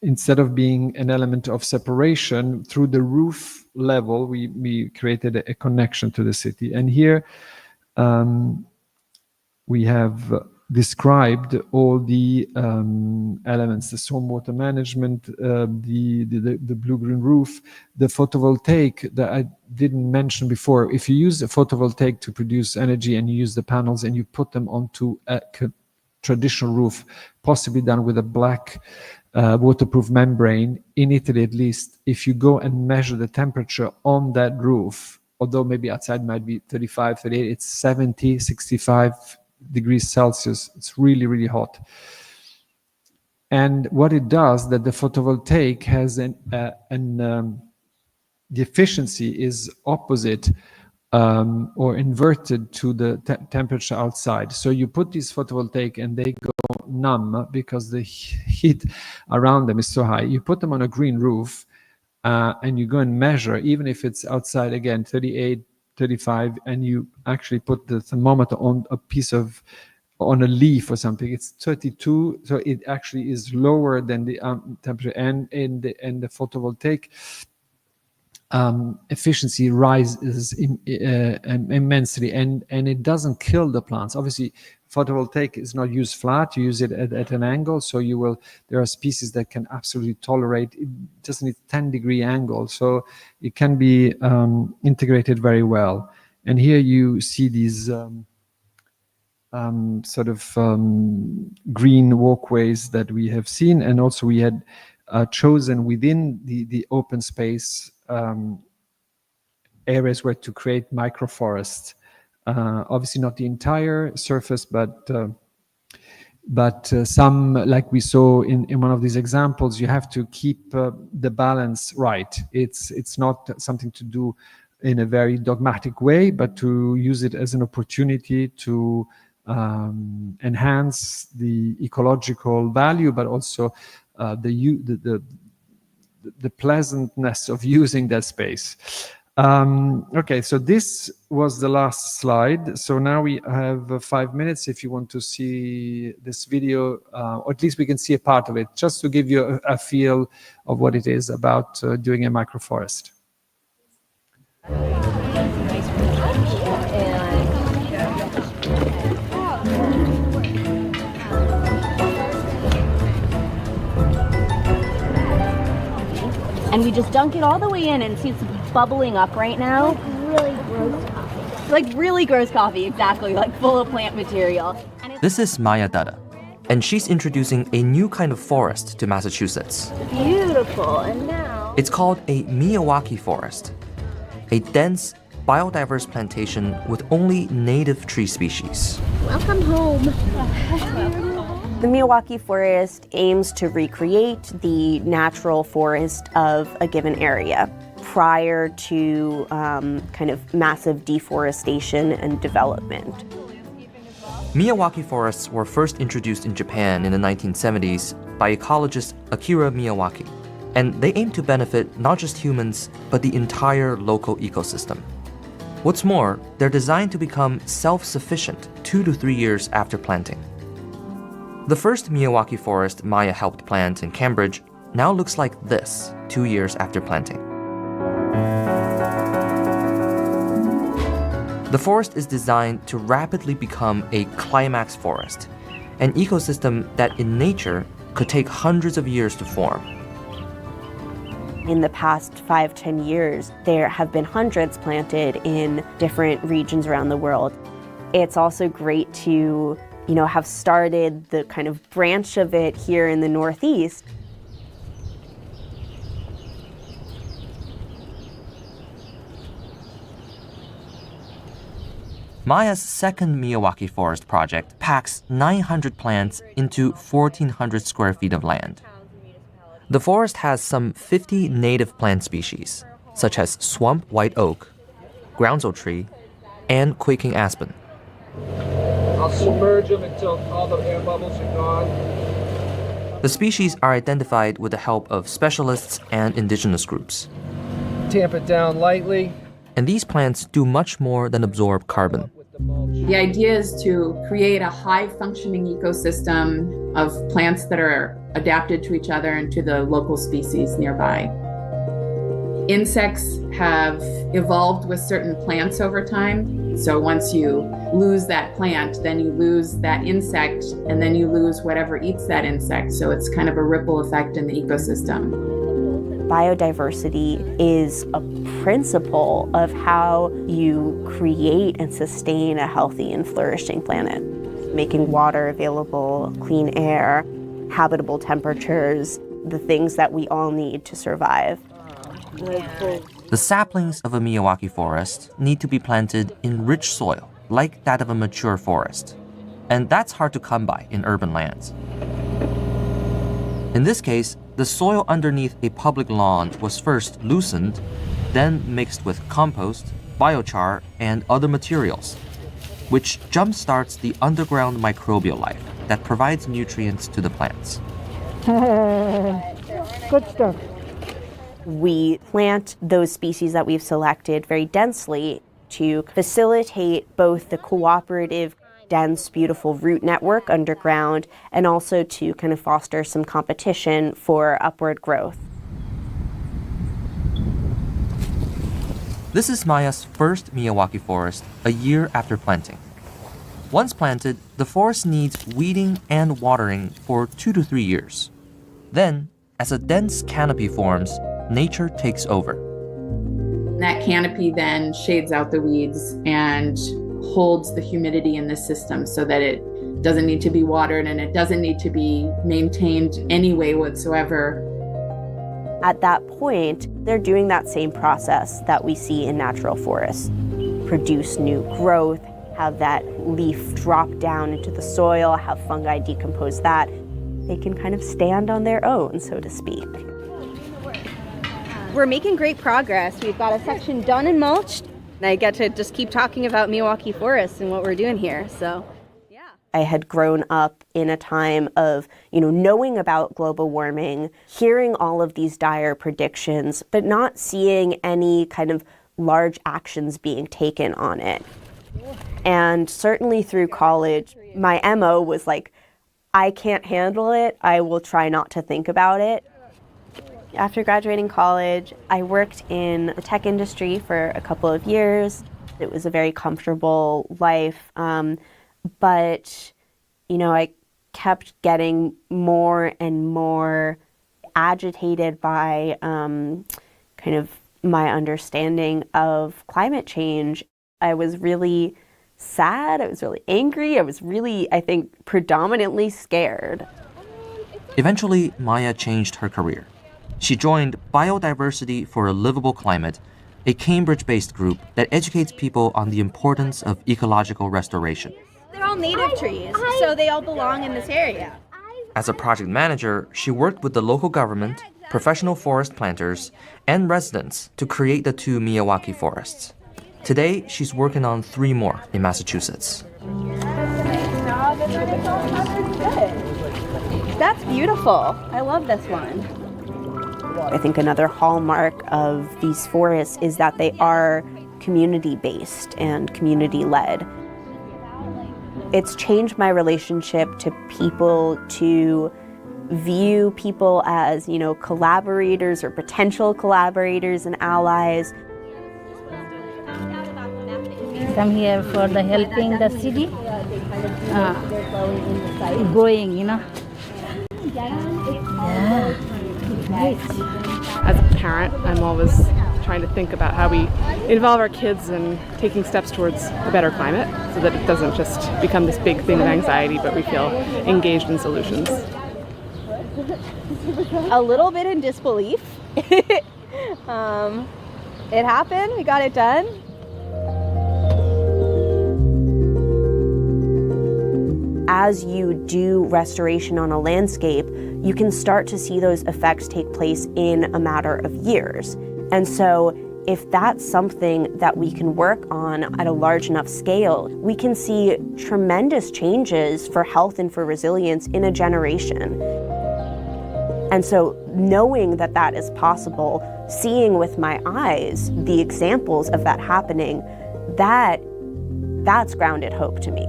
instead of being an element of separation, through the roof level, we created a connection to the city. And here we have described all the elements: the stormwater management, the blue-green roof, the photovoltaic that I didn't mention before. If you use a photovoltaic to produce energy and you use the panels and you put them onto a traditional roof, possibly done with a black waterproof membrane, in Italy at least, if you go and measure the temperature on that roof, although maybe outside might be 35, 38, it's 70, 65 degrees Celsius. It's really, really hot. And what it does, that the photovoltaic has the efficiency is opposite or inverted to the temperature outside. So you put these photovoltaic and they go numb because the heat around them is so high. You put them on a green roof and you go and measure, even if it's outside, again, 38, 35, and you actually put the thermometer on on a leaf or something, it's 32. So it actually is lower than the temperature, and the photovoltaic efficiency rises immensely, and it doesn't kill the plants. Obviously, photovoltaic is not used flat; you use it at an angle. So there are species that can absolutely tolerate. It just needs 10-degree angle, so it can be integrated very well. And here you see these green walkways that we have seen, and also we had chosen within the open space areas where to create microforests. Obviously not the entire surface, but some, like we saw in one of these examples, you have to keep the balance right. It's not something to do in a very dogmatic way, but to use it as an opportunity to enhance the ecological value, but also the pleasantness of using that space. Okay, so this was the last slide. So now we have 5 minutes if you want to see this video, or at least we can see a part of it, just to give you a feel of what it is about doing a microforest. And we just dunk it all the way in, and see it's bubbling up right now. Like really gross coffee, exactly, like full of plant material. This is Maya Dutta, and she's introducing a new kind of forest to Massachusetts. Beautiful, and now... It's called a Miyawaki forest, a dense, biodiverse plantation with only native tree species. Welcome home. The Miyawaki forest aims to recreate the natural forest of a given area prior to kind of massive deforestation and development. Miyawaki forests were first introduced in Japan in the 1970s by ecologist Akira Miyawaki, and they aim to benefit not just humans, but the entire local ecosystem. What's more, they're designed to become self-sufficient 2 to 3 years after planting. The first Miyawaki forest Maya helped plant in Cambridge now looks like this 2 years after planting. The forest is designed to rapidly become a climax forest, an ecosystem that in nature could take hundreds of years to form. In the past 5-10 years, there have been hundreds planted in different regions around the world. It's also great to have started the kind of branch of it here in the Northeast. Maya's second Miyawaki forest project packs 900 plants into 1,400 square feet of land. The forest has some 50 native plant species, such as swamp white oak, groundsel tree, and quaking aspen. I'll submerge them until all the air bubbles are gone. The species are identified with the help of specialists and indigenous groups. Tamp it down lightly. And these plants do much more than absorb carbon. The idea is to create a high-functioning ecosystem of plants that are adapted to each other and to the local species nearby. Insects have evolved with certain plants over time. So once you lose that plant, then you lose that insect, and then you lose whatever eats that insect. So it's kind of a ripple effect in the ecosystem. Biodiversity is a principle of how you create and sustain a healthy and flourishing planet. Making water available, clean air, habitable temperatures, the things that we all need to survive. The saplings of a Miyawaki forest need to be planted in rich soil, like that of a mature forest. And that's hard to come by in urban lands. In this case, the soil underneath a public lawn was first loosened, then mixed with compost, biochar, and other materials, which jumpstarts the underground microbial life that provides nutrients to the plants. Good stuff. We plant those species that we've selected very densely to facilitate both the cooperative, dense, beautiful root network underground, and also to kind of foster some competition for upward growth. This is Maya's first Miyawaki forest a year after planting. Once planted, the forest needs weeding and watering for 2 to 3 years. Then, as a dense canopy forms, nature takes over. That canopy then shades out the weeds and holds the humidity in the system so that it doesn't need to be watered and it doesn't need to be maintained any way whatsoever. At that point, they're doing that same process that we see in natural forests. Produce new growth, have that leaf drop down into the soil, have fungi decompose that. They can kind of stand on their own, so to speak. We're making great progress. We've got a section done and mulched. And I get to just keep talking about Miyawaki Forest and what we're doing here, so yeah. I had grown up in a time of, knowing about global warming, hearing all of these dire predictions, but not seeing any kind of large actions being taken on it. And certainly through college, my MO was like, I can't handle it. I will try not to think about it. After graduating college, I worked in the tech industry for a couple of years. It was a very comfortable life, but, I kept getting more and more agitated by kind of my understanding of climate change. I was really sad, I was really angry, I was really, I think, predominantly scared. Eventually, Maya changed her career. She joined Biodiversity for a Livable Climate, a Cambridge-based group that educates people on the importance of ecological restoration. They're all native trees, so they all belong in this area. As a project manager, she worked with the local government, professional forest planters, and residents to create the 2 Miyawaki forests. Today, she's working on 3 more in Massachusetts. That's beautiful. I love this one. I think another hallmark of these forests is that they are community-based and community-led. It's changed my relationship to people, to view people as, collaborators or potential collaborators and allies. Come here for the helping the city, growing, Yeah, it's nice. As a parent, I'm always trying to think about how we involve our kids in taking steps towards a better climate so that it doesn't just become this big thing of anxiety, but we feel engaged in solutions. A little bit in disbelief. It happened, we got it done. As you do restoration on a landscape, you can start to see those effects take place in a matter of years. And so if that's something that we can work on at a large enough scale, we can see tremendous changes for health and for resilience in a generation. And so knowing that that is possible, seeing with my eyes the examples of that happening, that That's grounded hope to me.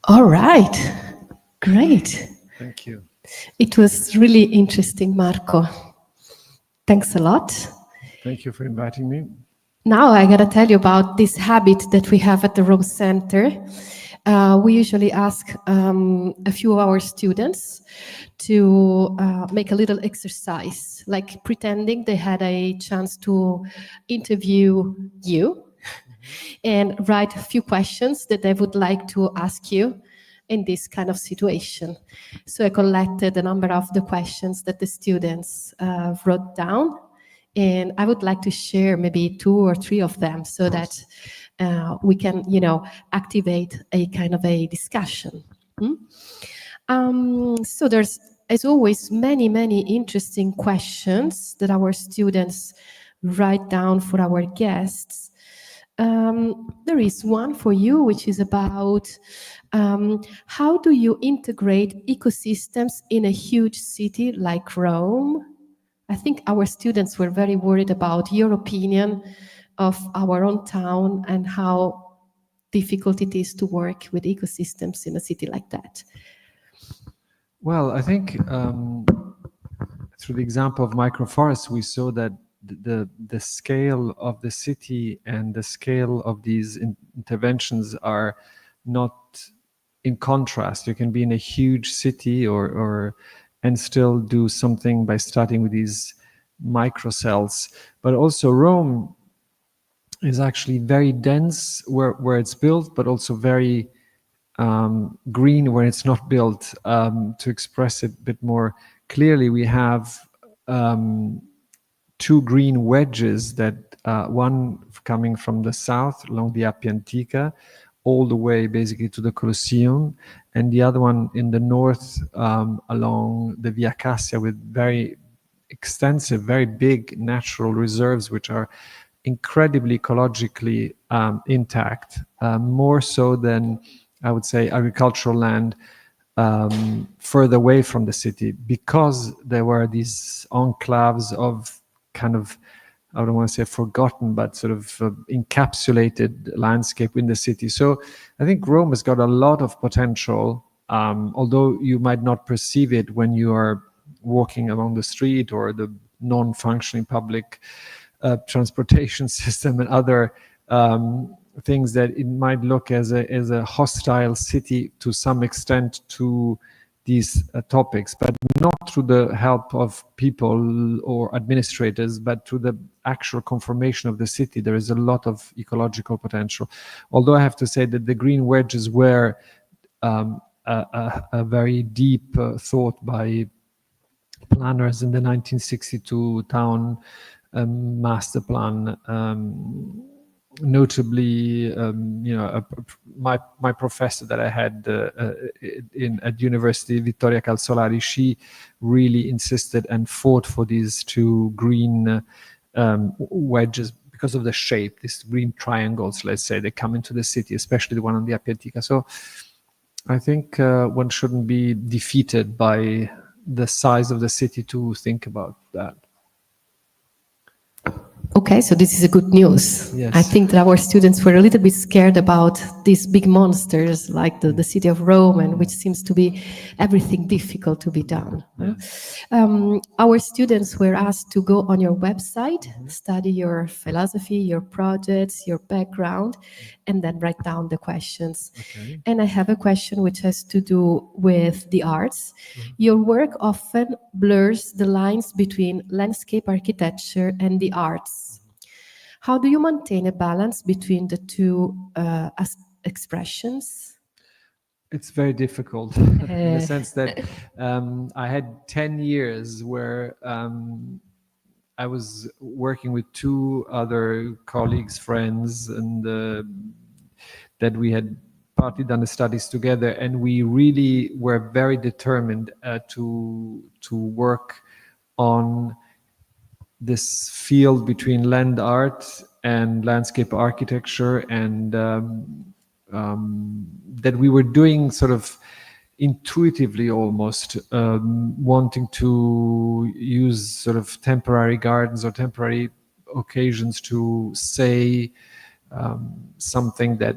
All right, great. Thank you. It was really interesting, Marco. Thanks a lot. Thank you for inviting me. Now I gotta tell you about this habit that we have at the Rome Center. We usually ask a few of our students to make a little exercise, like pretending they had a chance to interview you and write a few questions that they would like to ask you in this kind of situation. So I collected a number of the questions that the students wrote down, and I would like to share maybe 2 or 3 of them so that we can, activate a kind of a discussion. So there's, as always, many, many interesting questions that our students write down for our guests. There is one for you, which is about how do you integrate ecosystems in a huge city like Rome? I think our students were very worried about your opinion of our own town and how difficult it is to work with ecosystems in a city like that. Well, I think through the example of microforests, we saw that the scale of the city and the scale of these interventions are not in contrast. You can be in a huge city or and still do something by starting with these microcells. But also Rome is actually very dense where it's built, but also very green where it's not built. To express it a bit more clearly, we have 2 green wedges that one coming from the south along the Appia Antica all the way basically to the Colosseum, and the other one in the north along the Via Cassia with very extensive, very big natural reserves which are incredibly ecologically intact, more so than I would say agricultural land further away from the city, because there were these enclaves of kind of, I don't want to say forgotten, but sort of encapsulated landscape in the city. So I think Rome has got a lot of potential, although you might not perceive it when you are walking along the street or the non-functioning public transportation system and other things that it might look as a hostile city to some extent to these topics, but not through the help of people or administrators, but through the actual conformation of the city. There is a lot of ecological potential. Although I have to say that the green wedges were a very deep thought by planners in the 1962 town master plan, notably, my professor that I had at University, Vittoria Calzolari, she really insisted and fought for these 2 green wedges because of the shape, these green triangles, let's say, they come into the city, especially the one on the Appia Antica. So I think one shouldn't be defeated by the size of the city to think about that. Okay, so this is a good news. Yes. I think that our students were a little bit scared about these big monsters like the city of Rome, and which seems to be everything difficult to be done. Yeah. Our students were asked to go on your website, study your philosophy, your projects, your background, and then write down the questions. Okay. And I have a question which has to do with the arts. Your work often blurs the lines between landscape architecture and the arts. How do you maintain a balance between the 2 expressions? It's very difficult in the sense that I had 10 years where I was working with 2 other colleagues, friends, and that we had partly done the studies together, and we really were very determined to work on this field between land art and landscape architecture, and that we were doing sort of intuitively almost, wanting to use sort of temporary gardens or temporary occasions to say something that,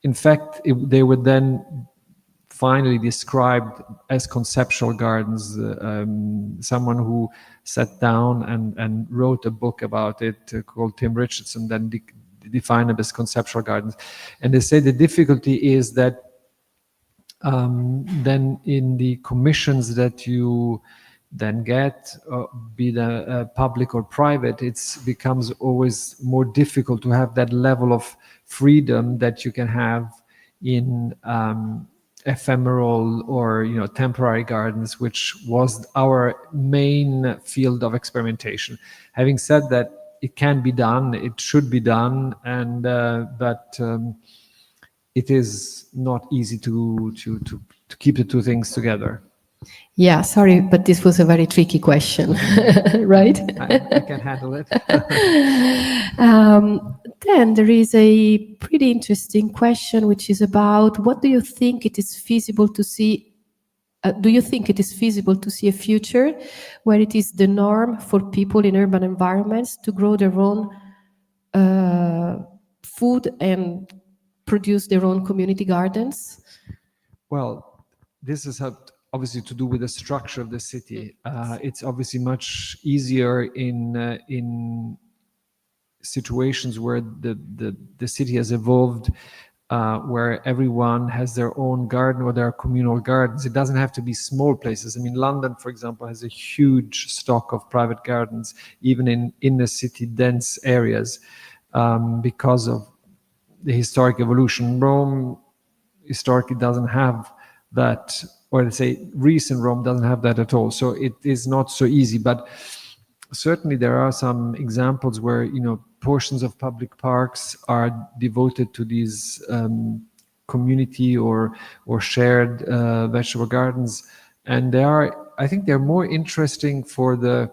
in fact, they were then finally described as conceptual gardens. Someone who sat down and wrote a book about it called Tim Richardson, then defined them as conceptual gardens. And they say the difficulty is that then in the commissions that you then get, be the public or private, it becomes always more difficult to have that level of freedom that you can have in ephemeral or temporary gardens, which was our main field of experimentation. Having said that, it can be done, it should be done, and but it is not easy to keep the two things together. Yeah, sorry, but this was a very tricky question, right? I can handle it. Then there is a pretty interesting question, which is about what do you think it is feasible to see? Do you think it is feasible to see a future where it is the norm for people in urban environments to grow their own food and produce their own community gardens? Well, this is obviously to do with the structure of the city. It's obviously much easier in situations where the city has evolved, where everyone has their own garden or there are communal gardens. It doesn't have to be small places. I mean, London, for example, has a huge stock of private gardens, even in inner city dense areas, because of the historic evolution. Rome historically doesn't have that, or let's say recent Rome doesn't have that at all. So it is not so easy, but certainly there are some examples where portions of public parks are devoted to these community or shared vegetable gardens, and I think they're more interesting for the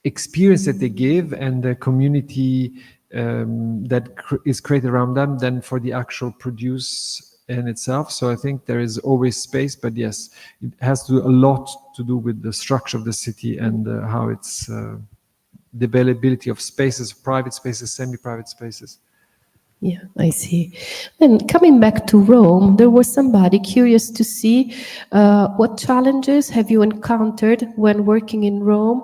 experience that they give and the community that is created around them than for the actual produce in itself. So I think there is always space, but yes, it has to do a lot to do with the structure of the city and how it's the availability of spaces, private spaces, semi-private spaces. Yeah, I see. And coming back to Rome, there was somebody curious to see what challenges have you encountered when working in Rome,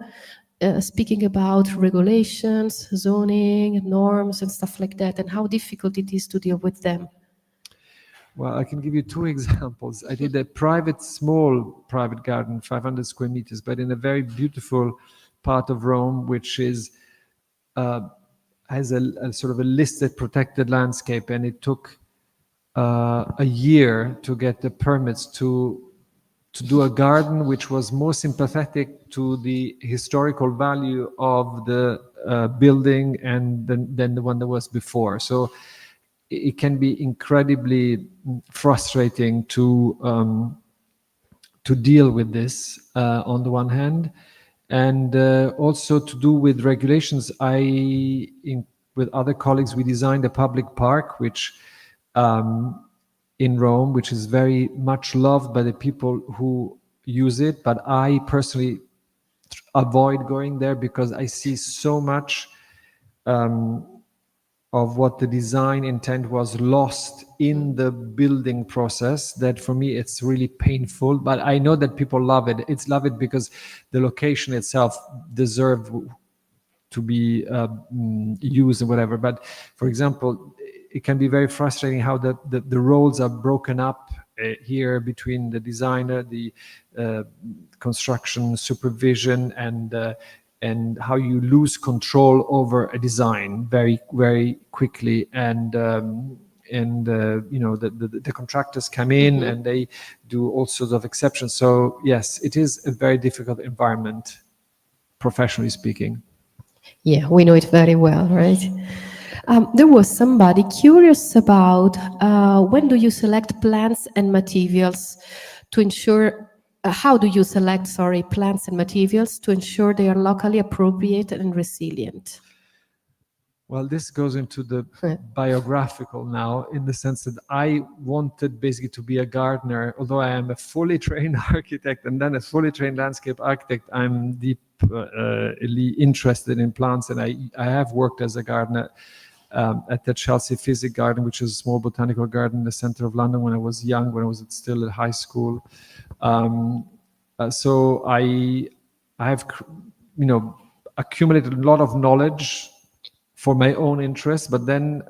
speaking about regulations, zoning, norms, and stuff like that, and how difficult it is to deal with them. Well, I can give you two examples. I did a small private garden, 500 square meters, but in a very beautiful part of Rome, which is has a sort of a listed protected landscape, and it took a year to get the permits to do a garden which was more sympathetic to the historical value of the building and than the one that was before. So it can be incredibly frustrating to deal with this on the one hand, and also to do with regulations. With other colleagues, we designed a public park, which in Rome, which is very much loved by the people who use it. But I personally avoid going there because I see so much of what the design intent was lost in the building process, that for me it's really painful. But I know that people love it. It's love it because the location itself deserved to be used and whatever. But for example, it can be very frustrating how the roles are broken up here between the designer, the construction supervision, and how you lose control over a design very, very quickly. And the contractors come in and they do all sorts of exceptions. So yes, it is a very difficult environment, professionally speaking. Yeah, we know it very well, right? There was somebody curious about when do you select plants and materials to ensure, how do you select, plants and materials to ensure they are locally appropriate and resilient? Well, this goes into the biographical now, in the sense that I wanted basically to be a gardener. Although I am a fully trained architect and then a fully trained landscape architect, I'm deeply interested in plants, and I have worked as a gardener at the Chelsea Physic Garden, which is a small botanical garden in the center of London when I was young, when I was still at high school. So I have, accumulated a lot of knowledge for my own interest, but then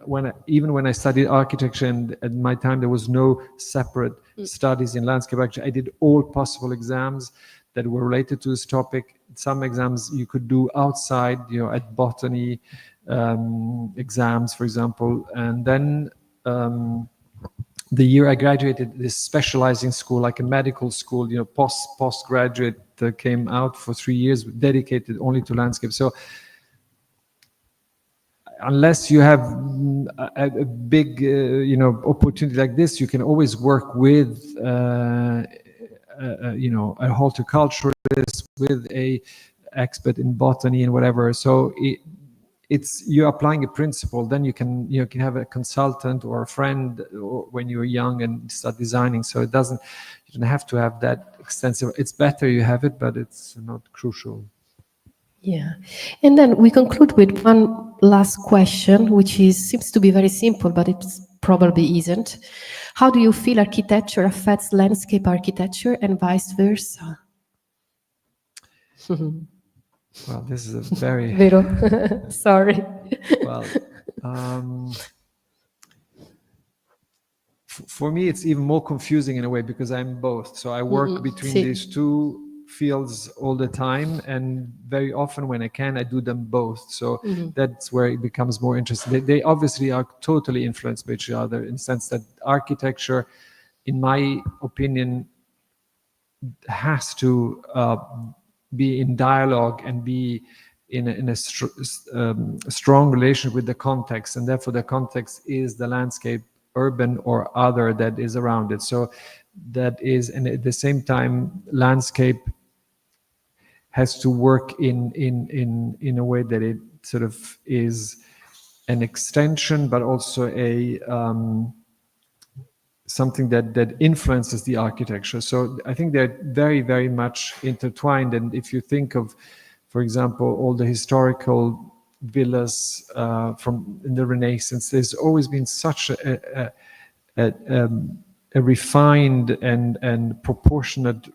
even when I studied architecture, and at my time there was no separate studies in landscape architecture, I did all possible exams that were related to this topic. Some exams you could do outside, at botany exams, for example. And then the year I graduated, this specializing school, like a medical school, postgraduate, came out for 3 years dedicated only to landscape. So unless you have a big, opportunity like this, you can always work with, a horticulturalist, with a expert in botany and whatever. So you're applying a principle. Then you can have a consultant or a friend when you're young and start designing. So you don't have to have that extensive. It's better you have it, but it's not crucial. Yeah. And then we conclude with one last question, which seems to be very simple, but it probably isn't. How do you feel architecture affects landscape architecture and vice versa? Well, this is a very... Vero? Sorry. Well, for me, it's even more confusing in a way, because I'm both. So I work between these two fields all the time, and very often when I can, I do them both. So that's where it becomes more interesting. They obviously are totally influenced by each other, in the sense that architecture, in my opinion, has to be in dialogue and be in a strong relation with the context, and therefore the context is the landscape, urban or other, that is around it. So that is, and at the same time, landscape has to work in a way that it sort of is an extension, but also a something that influences the architecture. So I think they're very, very much intertwined. And if you think of, for example, all the historical villas from in the Renaissance, there's always been such a refined and proportionate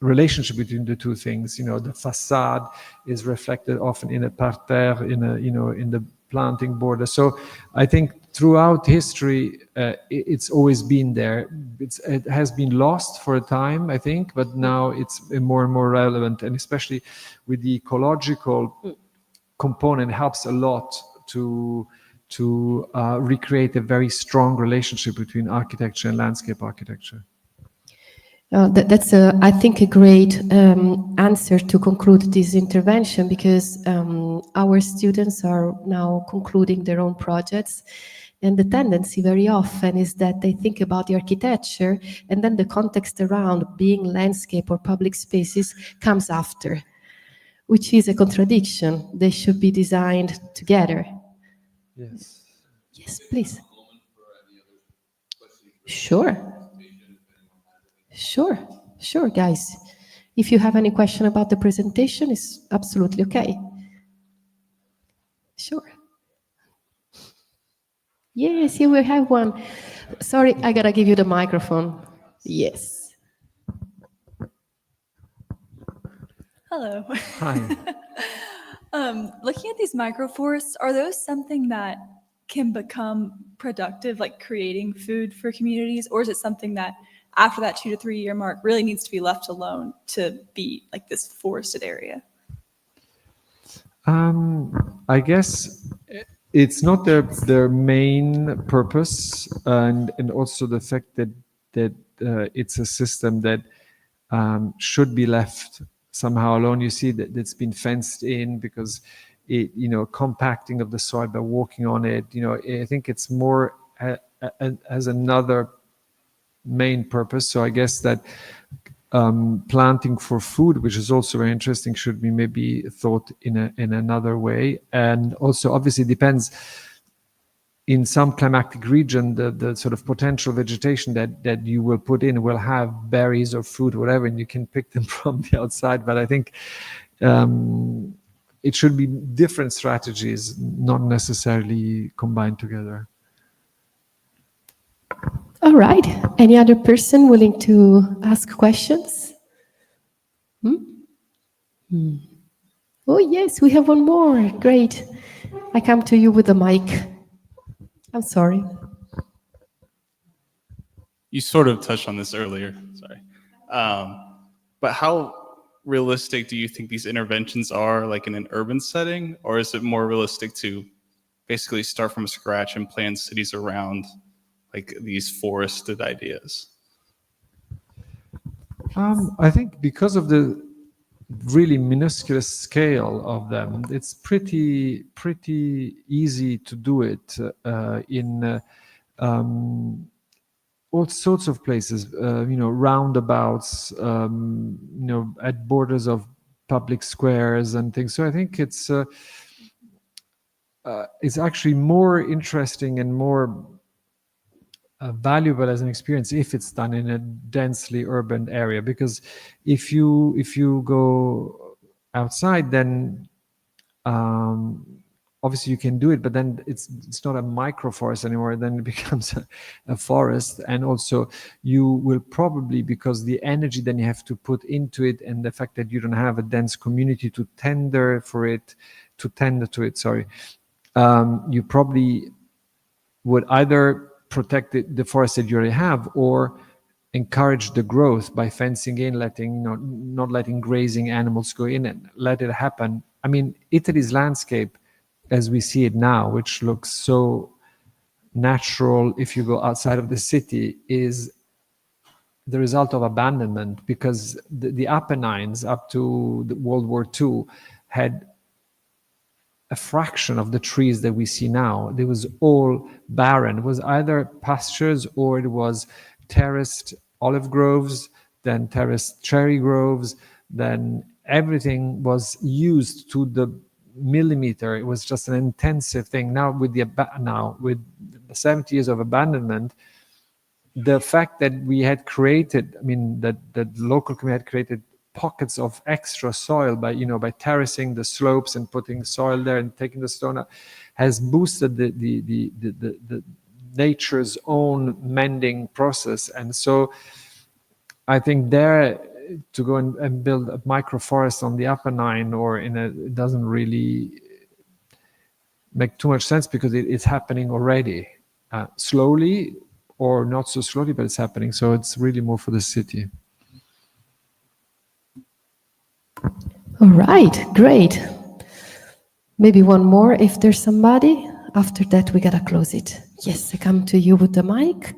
relationship between the two things. The facade is reflected often in a parterre, in the planting border. So I think throughout history, it's always been there. It has been lost for a time, I think, but now it's more and more relevant, and especially with the ecological component, helps a lot to recreate a very strong relationship between architecture and landscape architecture. That's, I think, a great answer to conclude this intervention, because our students are now concluding their own projects, and the tendency very often is that they think about the architecture, and then the context around, being landscape or public spaces, comes after, which is a contradiction. They should be designed together. Yes. Yes, please. Sure. Sure, guys. If you have any question about the presentation, it's absolutely okay. Sure. Yes, you will have one. Sorry, I gotta give you the microphone. Yes. Hello. Hi. Looking at these microforests, are those something that can become productive, like creating food for communities, or is it something that after that 2 to 3 year mark really needs to be left alone to be like this forested area? I guess it's not their main purpose, and also the fact that it's a system that should be left somehow alone. You see that it's been fenced in, because it, compacting of the soil by walking on it. I think it's more as another main purpose. So I guess that planting for food, which is also very interesting, should be maybe thought in another way. And also, obviously, depends. In some climatic region, the sort of potential vegetation that you will put in will have berries or fruit, whatever, and you can pick them from the outside. But I think it should be different strategies, not necessarily combined together. All right. Any other person willing to ask questions? Oh, yes, we have one more. Great. I come to you with the mic. I'm sorry. You sort of touched on this earlier, sorry. But how realistic do you think these interventions are, like in an urban setting, or is it more realistic to basically start from scratch and plan cities around like these forested ideas? I think because of the really minuscule scale of them, it's pretty easy to do it in all sorts of places, roundabouts, at borders of public squares and things. So I think it's actually more interesting and more valuable as an experience if it's done in a densely urban area, because if you go outside, then obviously you can do it, but then it's not a microforest anymore. Then it becomes a forest, and also you will probably, because the energy then you have to put into it, and the fact that you don't have a dense community to tend to it. Sorry, you probably would either protect the forest that you already have, or encourage the growth by fencing in, not letting grazing animals go in, and let it happen. I mean, Italy's landscape, as we see it now, which looks so natural if you go outside of the city, is the result of abandonment, because the Apennines up to World War II had a fraction of the trees that we see now. It was all barren. It was either pastures or it was terraced olive groves, then terraced cherry groves, then everything was used to the millimeter. It was just an intensive thing. Now with the 70 years of abandonment, the fact that we had created, that the local community had created pockets of extra soil by terracing the slopes and putting soil there and taking the stone out, has boosted the nature's own mending process. And so I think there, to go and build a microforest on the Apennine it doesn't really make too much sense, because it's happening already, slowly or not so slowly, but it's happening. So it's really more for the city. All right, great. Maybe one more if there's somebody. After that, we gotta close it. Yes, I come to you with the mic.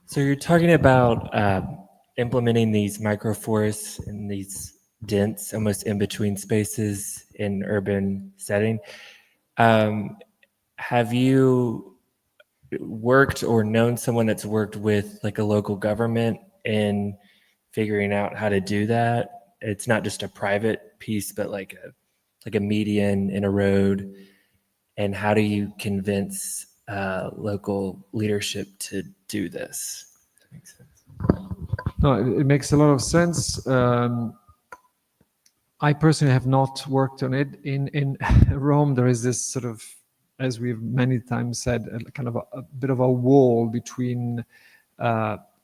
So you're talking about implementing these microforests in these dense, almost in-between spaces in urban setting. Have you worked or known someone that's worked with like a local government in figuring out how to do that? It's not just a private piece, but like a median in a road. And how do you convince local leadership to do this? Does that make sense? No, it makes a lot of sense. I personally have not worked on it. In Rome, there is this sort of, as we've many times said, kind of a bit of a wall between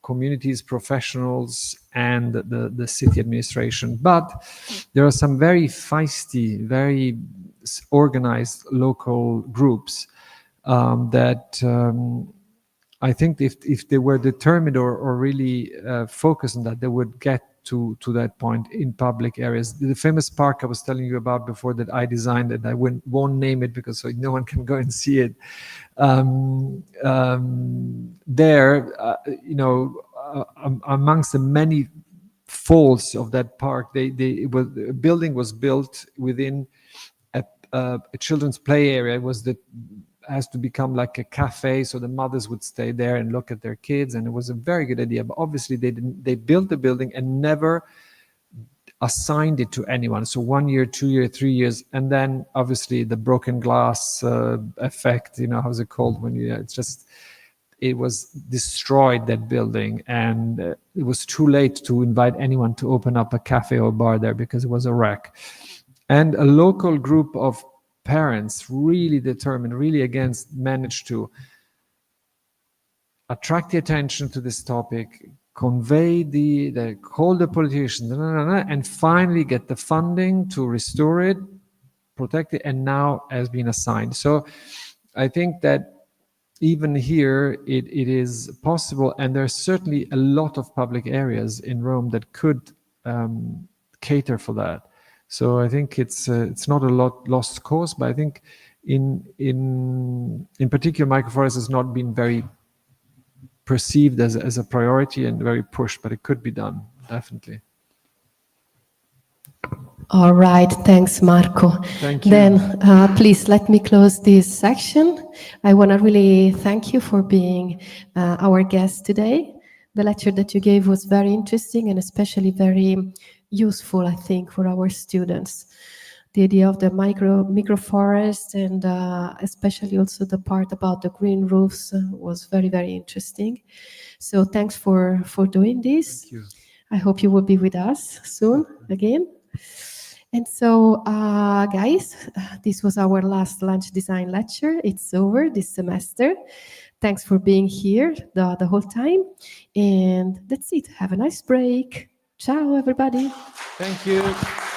communities, professionals, and the city administration. But there are some very feisty, very organized local groups that I think if they were determined or really focused on that, they would get to that point in public areas. The famous park I was telling you about before that I designed, and I won't name it because so no one can go and see it. Amongst the many faults of that park, a building was built within a children's play area. It was has to become like a cafe, so the mothers would stay there and look at their kids, and it was a very good idea. But obviously they built the building and never assigned it to anyone. So 1 year, 2 year, 3 years, and then obviously the broken glass effect, how's it called when it was destroyed, that building, and it was too late to invite anyone to open up a cafe or bar there because it was a wreck. And a local group of parents, really determined, really managed to attract the attention to this topic, convey call the politicians, and finally get the funding to restore it, protect it, and now has been assigned. So I think that even here it is possible, and there's certainly a lot of public areas in Rome that could cater for that. So I think it's not a lost cause, but I think in particular microforest has not been very perceived as a priority and very pushed, but it could be done, definitely. All right, thanks, Marco. Thank you. Then please let me close this section. I want to really thank you for being our guest today. The lecture that you gave was very interesting and especially very useful, I think, for our students. The idea of the microforest and especially also the part about the green roofs was very, very interesting. So thanks for doing this. Thank you. I hope you will be with us soon again. And so, guys, this was our last lunch design lecture. It's over this semester. Thanks for being here the whole time. And that's it. Have a nice break. Ciao, everybody. Thank you.